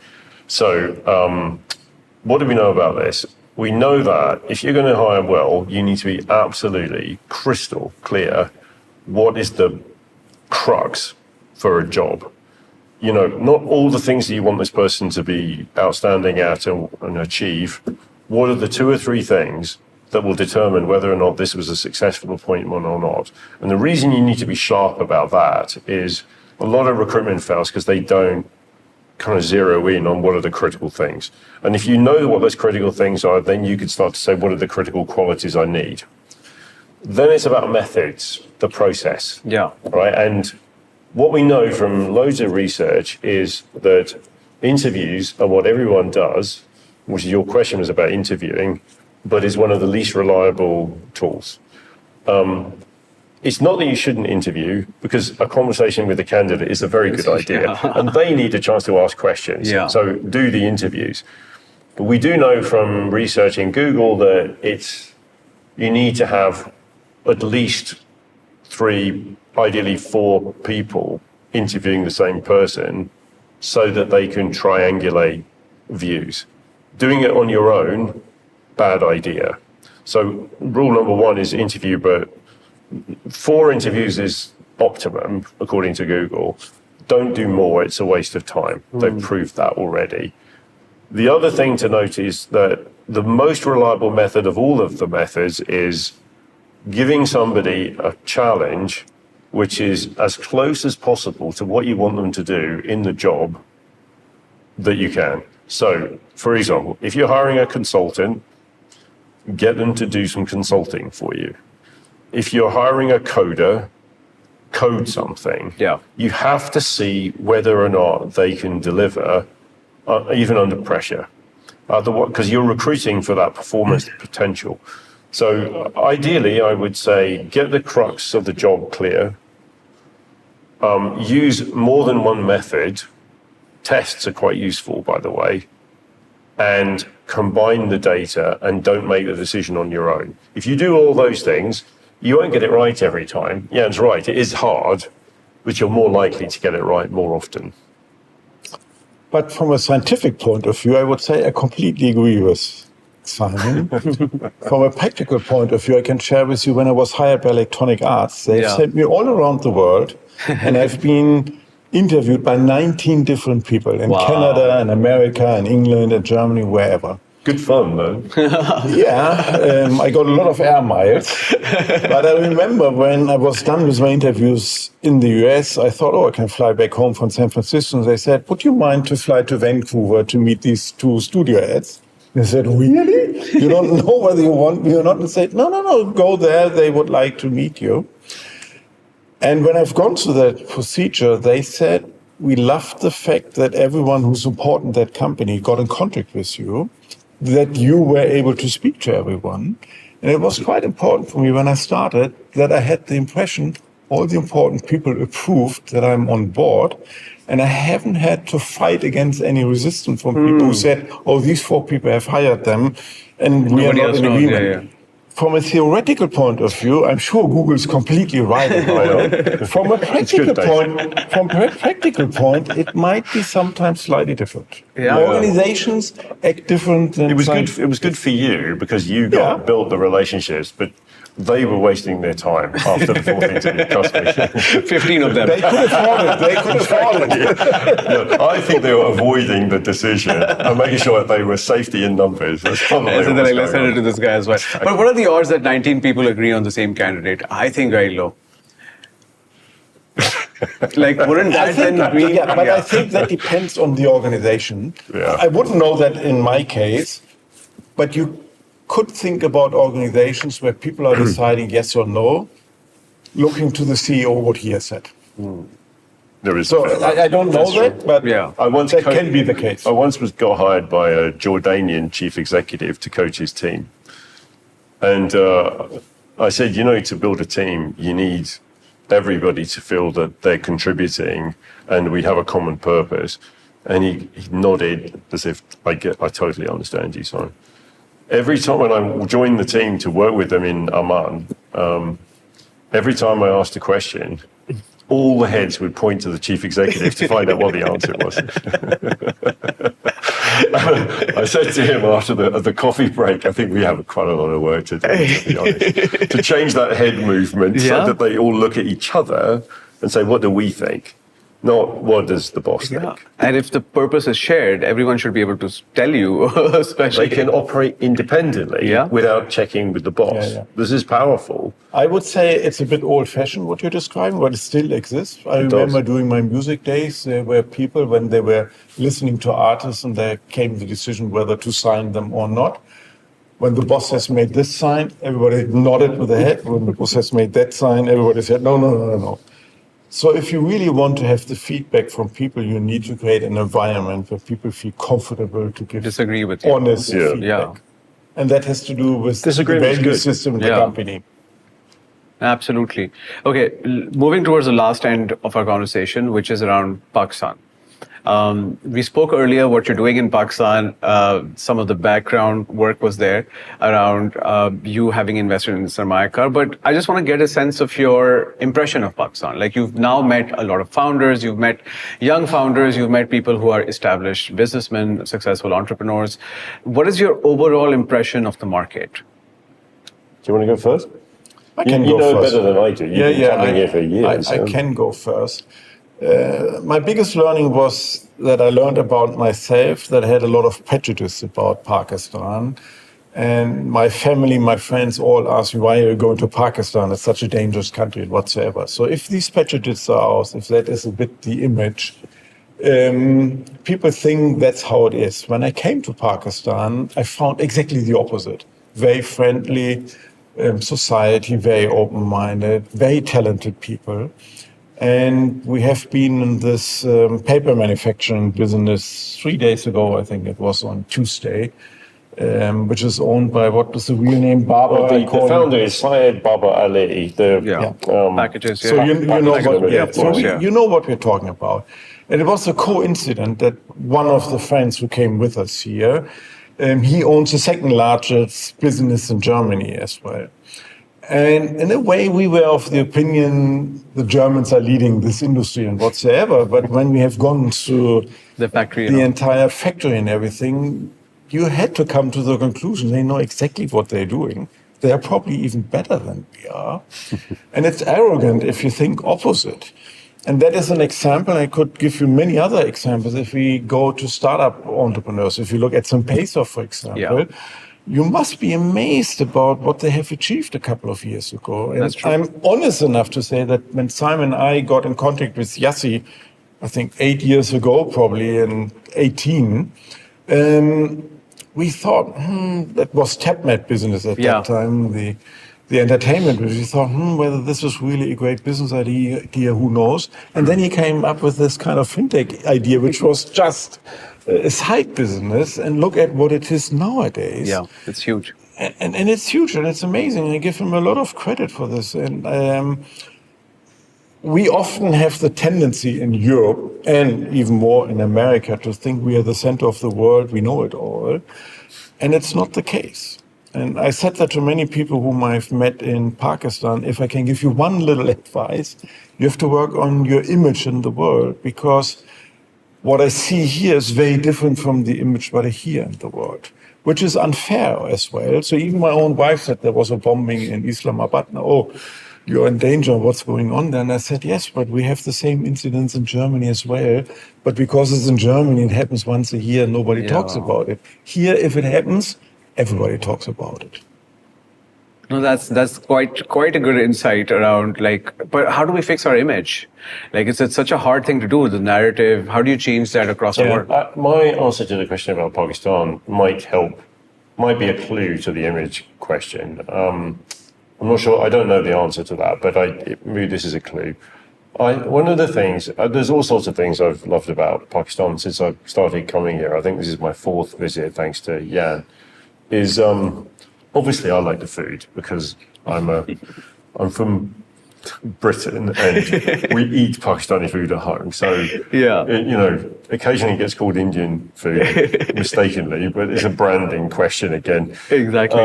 So what do we know about this? We know that if you're going to hire well, you need to be absolutely crystal clear what is the crux for a job. Not all the things that you want this person to be outstanding at and achieve. What are the 2 or 3 things that will determine whether or not this was a successful appointment or not? And the reason you need to be sharp about that is a lot of recruitment fails because they don't kind of zero in on what are the critical things. And if you know what those critical things are, then you can start to say, what are the critical qualities I need? Then it's about methods, the process. Yeah. Right. And what we know from loads of research is that interviews are what everyone does, which is your question was about interviewing, but is one of the least reliable tools. It's not that you shouldn't interview, because a conversation with a candidate is a very good idea, and they need a chance to ask questions. Yeah. So do the interviews. But we do know from research in Google that you need to have at least 3, ideally 4 people interviewing the same person so that they can triangulate views. Doing it on your own, bad idea. So rule number 1 is interview, but 4 interviews is optimum, according to Google. Don't do more, it's a waste of time. They've proved that already. The other thing to note is that the most reliable method of all of the methods is giving somebody a challenge which is as close as possible to what you want them to do in the job that you can. So, for example, if you're hiring a consultant, get them to do some consulting for you. If you're hiring a coder, code something. Yeah. You have to see whether or not they can deliver, even under pressure. Because you're recruiting for that performance potential. So ideally, I would say get the crux of the job clear. Use more than one method. Tests are quite useful, by the way. and combine the data and don't make the decision on your own. If you do all those things, you won't get it right every time. Yeah, it's right. It is hard, but you're more likely to get it right more often. But from a scientific point of view, I would say I completely agree with Simon. From a practical point of view, I can share with you when I was hired by Electronic Arts, they sent me all around the world, and I've been interviewed by 19 different people in Canada, in America, in England, in Germany, wherever. Good fun, though. I got a lot of air miles. But I remember when I was done with my interviews in the US, I thought, I can fly back home from San Francisco. And they said, would you mind to fly to Vancouver to meet these two studio heads? They said, really? You don't know whether you want me or not? And I said, no, go there. They would like to meet you. And when I've gone through that procedure, they said, we love the fact that everyone who's important in that company got in contact with you, that you were able to speak to everyone. And it was quite important for me when I started that I had the impression all the important people approved that I'm on board. And I haven't had to fight against any resistance from people who said, these 4 people have hired them and we are not in agreement. From a theoretical point of view, I'm sure Google's completely right about it. From a practical point, it might be sometimes slightly different. Organizations act different. It was good for you because you built the relationships, but they were wasting their time after the 4th interview, trust me. 15 of them. They could afford it. I think they were avoiding the decision and making sure that they were safety in numbers. That's probably so then let's send it to this guy as well. But what are the odds that 19 people agree on the same candidate? I think very low. Wouldn't that then be... I think that depends on the organization. I wouldn't know that in my case, but you could think about organizations where people are deciding yes or no, looking to the CEO, what he has said. There is. So I don't know that, but that can be the case. I once got hired by a Jordanian chief executive to coach his team. And I said, to build a team, you need everybody to feel that they're contributing and we have a common purpose. And he nodded as if, I totally understand you, Simon. Every time when I joined the team to work with them in Amman, every time I asked a question, all the heads would point to the chief executive to find out what the answer was. I said to him after the coffee break, I think we have quite a lot of work to do, to be honest, to change that head movement so that they all look at each other and say, what do we think? Not what does the boss think. And if the purpose is shared, everyone should be able to tell you, especially. They can operate independently without checking with the boss. This is powerful. I would say it's a bit old-fashioned what you're describing, but it still exists. I remember during my music days, there were people, when they were listening to artists and there came the decision whether to sign them or not. When the boss has made this sign, everybody nodded with the head. When the boss has made that sign, everybody said, no. So if you really want to have the feedback from people, you need to create an environment where people feel comfortable to give honest feedback. And that has to do with the value system in the company. Absolutely. Okay, moving towards the last end of our conversation, which is around Pakistan. We spoke earlier what you're doing in Pakistan. Some of the background work was there around you having invested in Sarmayacar. But I just want to get a sense of your impression of Pakistan. You've now met a lot of founders, you've met young founders, you've met people who are established businessmen, successful entrepreneurs. What is your overall impression of the market? Do you want to go first? I can go first. You know better than I do. You've been coming here for years. I can go first. My biggest learning was that I learned about myself that I had a lot of prejudice about Pakistan. And my family, my friends all asked me, why are you going to Pakistan? It's such a dangerous country whatsoever. So if these prejudices are out, if that is a bit the image, people think that's how it is. When I came to Pakistan, I found exactly the opposite. Very friendly society, very open-minded, very talented people. And we have been in this paper manufacturing business 3 days ago, I think it was on Tuesday, which is owned by, what was the real name? Baba. The founder is Syed Baba Ali. Packages. So you know what we're talking about. And it was a coincidence that one of the friends who came with us here, he owns the second largest business in Germany as well. And in a way, we were of the opinion the Germans are leading this industry and whatsoever. But when we have gone through The factory, the entire factory and everything, you had to come to the conclusion they know exactly what they're doing. They are probably even better than we are. And it's arrogant if you think opposite. And that is an example. I could give you many other examples. If we go to startup entrepreneurs, if you look at Sympesa, for example, you must be amazed about what they have achieved a couple of years ago. And That's true. I'm honest enough to say that when Simon and I got in contact with Yassi, I think 8 years ago, probably in 18, we thought, that was TapMed business at that time, the entertainment business. We thought, whether this was really a great business idea, who knows? And then he came up with this kind of fintech idea, which was just a side business. And look at what it is nowadays. Yeah, it's huge. And it's huge and it's amazing. I give him a lot of credit for this. And we often have the tendency in Europe and even more in America to think we are the center of the world, we know it all. And it's not the case. And I said that to many people whom I've met in Pakistan. If I can give you one little advice, you have to work on your image in the world, because what I see here is very different from the image what I hear in the world, which is unfair as well. So even my own wife said there was a bombing in Islamabad. Now, oh, you're in danger, what's going on there? And I said, yes, but we have the same incidents in Germany as well. But because it's in Germany, it happens once a year, nobody talks about it. Here, if it happens, everybody talks about it. No, that's quite a good insight around, like, but how do we fix our image? Like, it's such a hard thing to do, the narrative. How do you change that across the world? My answer to the question about Pakistan might be a clue to the image question. I'm not sure, I don't know the answer to that, but maybe this is a clue. One of the things, there's all sorts of things I've loved about Pakistan since I started coming here. I think this is my 4th visit, thanks to Jan. Is obviously I like the food because I'm from Britain and we eat Pakistani food at home. So occasionally it gets called Indian food mistakenly, but it's a branding question again. Exactly.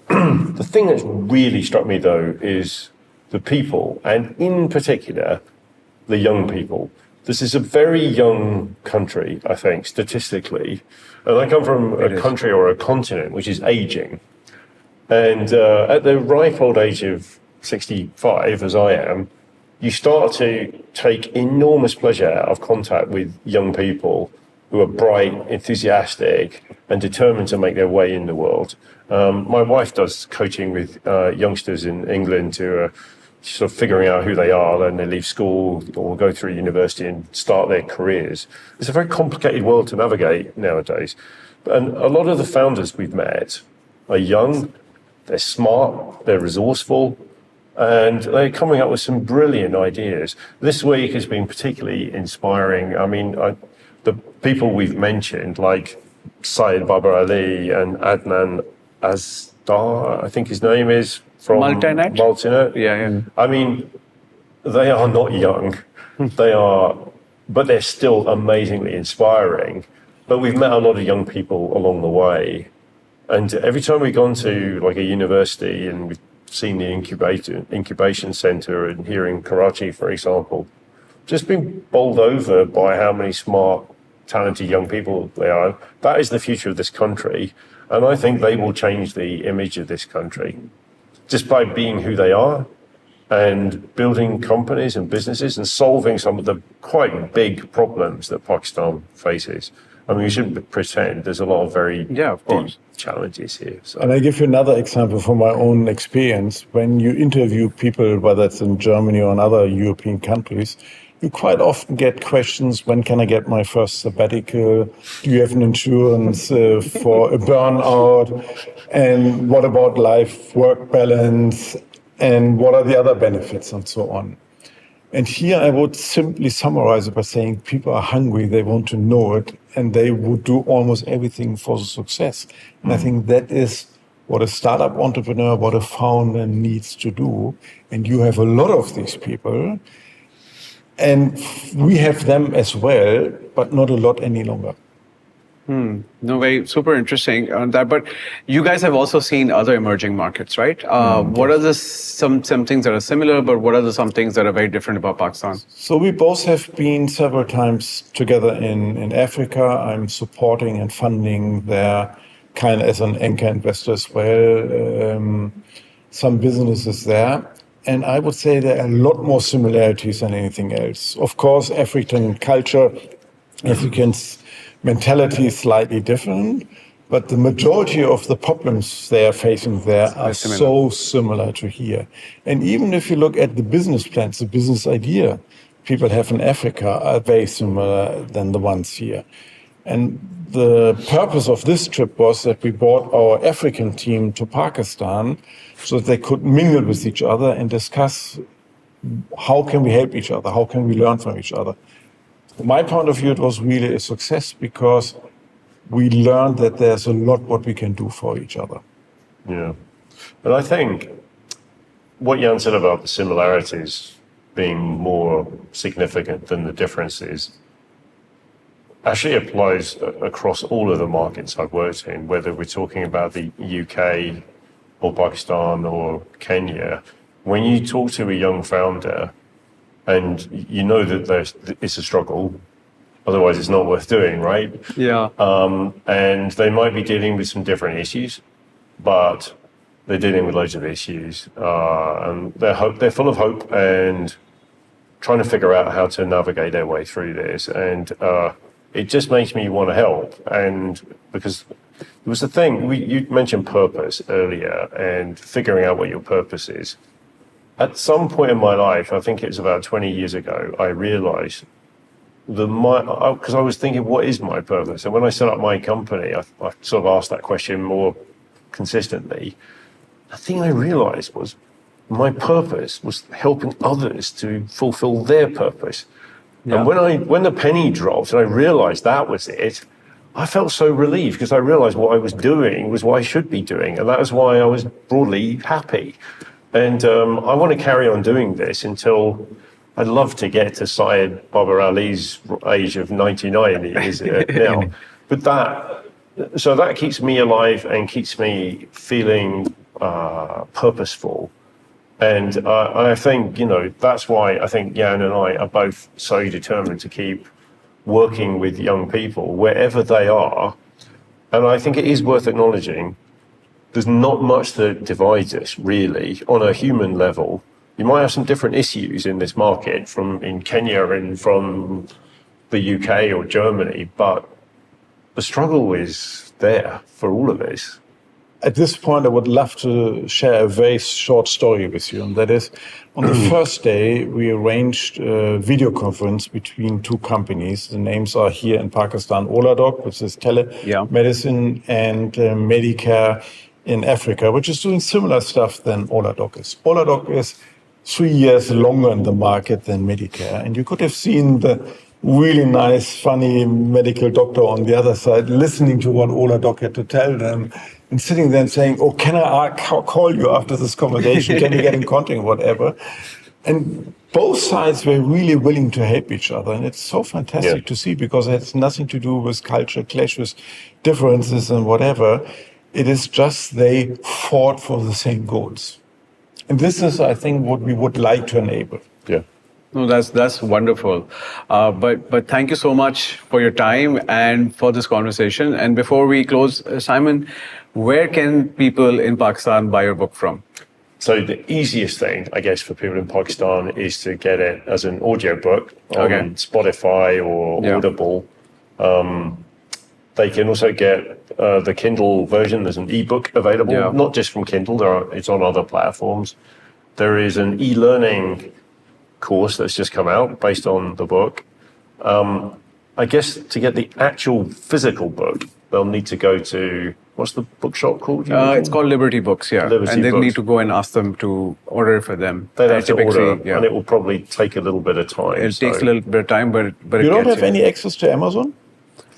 The thing that's really struck me though is the people, and in particular the young people. This is a very young country, I think, statistically. And I come from a country or a continent which is aging. And at the ripe old age of 65, as I am, you start to take enormous pleasure out of contact with young people who are bright, enthusiastic, and determined to make their way in the world. My wife does coaching with youngsters in England who are sort of figuring out who they are, then they leave school or go through university and start their careers. It's a very complicated world to navigate nowadays. And a lot of the founders we've met are young, they're smart, they're resourceful, and they're coming up with some brilliant ideas. This week has been particularly inspiring. I mean, the people we've mentioned, like Syed Babar Ali and Adnan Asdar, I think his name is, from Multinet. Yeah. I mean, they are not young. But they're still amazingly inspiring. But we've met a lot of young people along the way. And every time we've gone to like a university and we've seen the incubation center and here in Karachi, for example, just been bowled over by how many smart, talented young people they are. That is the future of this country. And I think they will change the image of this country just by being who they are and building companies and businesses and solving some of the quite big problems that Pakistan faces. I mean, we shouldn't pretend there's a lot of very deep challenges here. So. And I give you another example from my own experience. When you interview people, whether it's in Germany or in other European countries, you quite often get questions, when can I get my first sabbatical? Do you have an insurance for a burnout? And what about life-work balance? And what are the other benefits and so on? And here I would simply summarize it by saying people are hungry, they want to know it, and they would do almost everything for the success. And I think that is what a startup entrepreneur, what a founder needs to do. And you have a lot of these people. And we have them as well, but not a lot any longer. No, very super interesting on that. But you guys have also seen other emerging markets, right? What are the some things that are similar, but what are some things that are very different about Pakistan? So we both have been several times together in Africa. I'm supporting and funding there, kind of as an anchor investor as well, some businesses there. And I would say there are a lot more similarities than anything else. Of course, African culture, African mentality is slightly different, but the majority of the problems they are facing there are so similar to here. And even if you look at the business plans, the business idea people have in Africa are very similar than the ones here. And the purpose of this trip was that we brought our African team to Pakistan so that they could mingle with each other and discuss how can we help each other, how can we learn from each other. From my point of view, it was really a success because we learned that there's a lot what we can do for each other. Yeah. But I think what Jan said about the similarities being more significant than the differences actually applies across all of the markets I've worked in, whether we're talking about the UK or Pakistan or Kenya. When you talk to a young founder, and you know that it's a struggle, otherwise it's not worth doing, right? Yeah. And they might be dealing with some different issues, but they're dealing with loads of issues. And they're full of hope and trying to figure out how to navigate their way through this. And it just makes me want to help. And because it was the thing, you mentioned purpose earlier and figuring out what your purpose is. At some point in my life, I think it was about 20 years ago, I realized because I was thinking, what is my purpose? And when I set up my company, I sort of asked that question more consistently. The thing I realized was my purpose was helping others to fulfill their purpose. Yeah. And when the penny dropped and I realized that was it, I felt so relieved because I realized what I was doing was what I should be doing. And that was why I was broadly happy. And I want to carry on doing this until I'd love to get to Syed Baba Ali's age of 99 years now. But that keeps me alive and keeps me feeling purposeful. And I think, that's why I think Jan and I are both so determined to keep working with young people wherever they are. And I think it is worth acknowledging there's not much that divides us, really, on a human level. You might have some different issues in this market in Kenya and from the UK or Germany, but the struggle is there for all of us. At this point, I would love to share a very short story with you. And that is, on the first day, we arranged a video conference between two companies. The names are here in Pakistan, Oladoc, which is telemedicine, and Medicare in Africa, which is doing similar stuff than Oladoc is. Oladoc is 3 years longer in the market than Medicare. And you could have seen the really nice, funny medical doctor on the other side listening to what Oladoc had to tell them and sitting there and saying, oh, can I call you after this conversation? Can you get in contact, whatever? And both sides were really willing to help each other. And it's so fantastic to see because it has nothing to do with culture clash, with differences and whatever. It is just they fought for the same goals. And this is, I think, what we would like to enable. Yeah. No, that's wonderful. But thank you so much for your time and for this conversation. And before we close, Simon, where can people in Pakistan buy your book from? So the easiest thing, I guess, for people in Pakistan is to get it as an audiobook on Spotify or Audible. They can also get the Kindle version. There's an ebook available, not just from Kindle. It's on other platforms. There is an e-learning course that's just come out based on the book. I guess to get the actual physical book, they'll need to go to, what's the bookshop called? It's called Liberty Books, Liberty and they Books. need to go and ask them to order it for them. They'd have to order, and it will probably take a little bit of time. It takes a little bit of time, but you don't have any access to Amazon?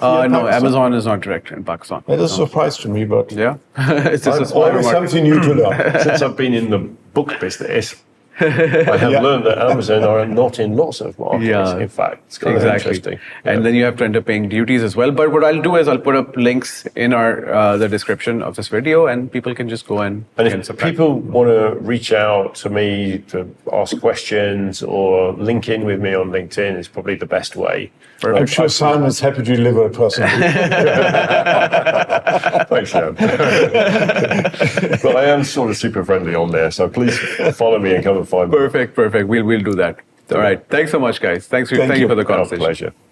No, Amazon is not direct in Pakistan. That is a surprise to me, but it's just a smaller always market. something new to learn. Since I've been in the book business, I have learned that Amazon are not in lots of markets. Yeah. In fact, it's kind of interesting. And then you have to enter paying duties as well. But what I'll do is I'll put up links in our the description of this video, and people can just go and if subscribe. people want to reach out to me to ask questions or link in with me on LinkedIn, is probably the best way. I'm sure Simon's happy to deliver personally. Thanks, Jan. But I am sort of super friendly on there, so please follow me and come and find me. Perfect. We'll do that. All right. Thanks so much, guys. Thank you for the you. conversation. Our pleasure.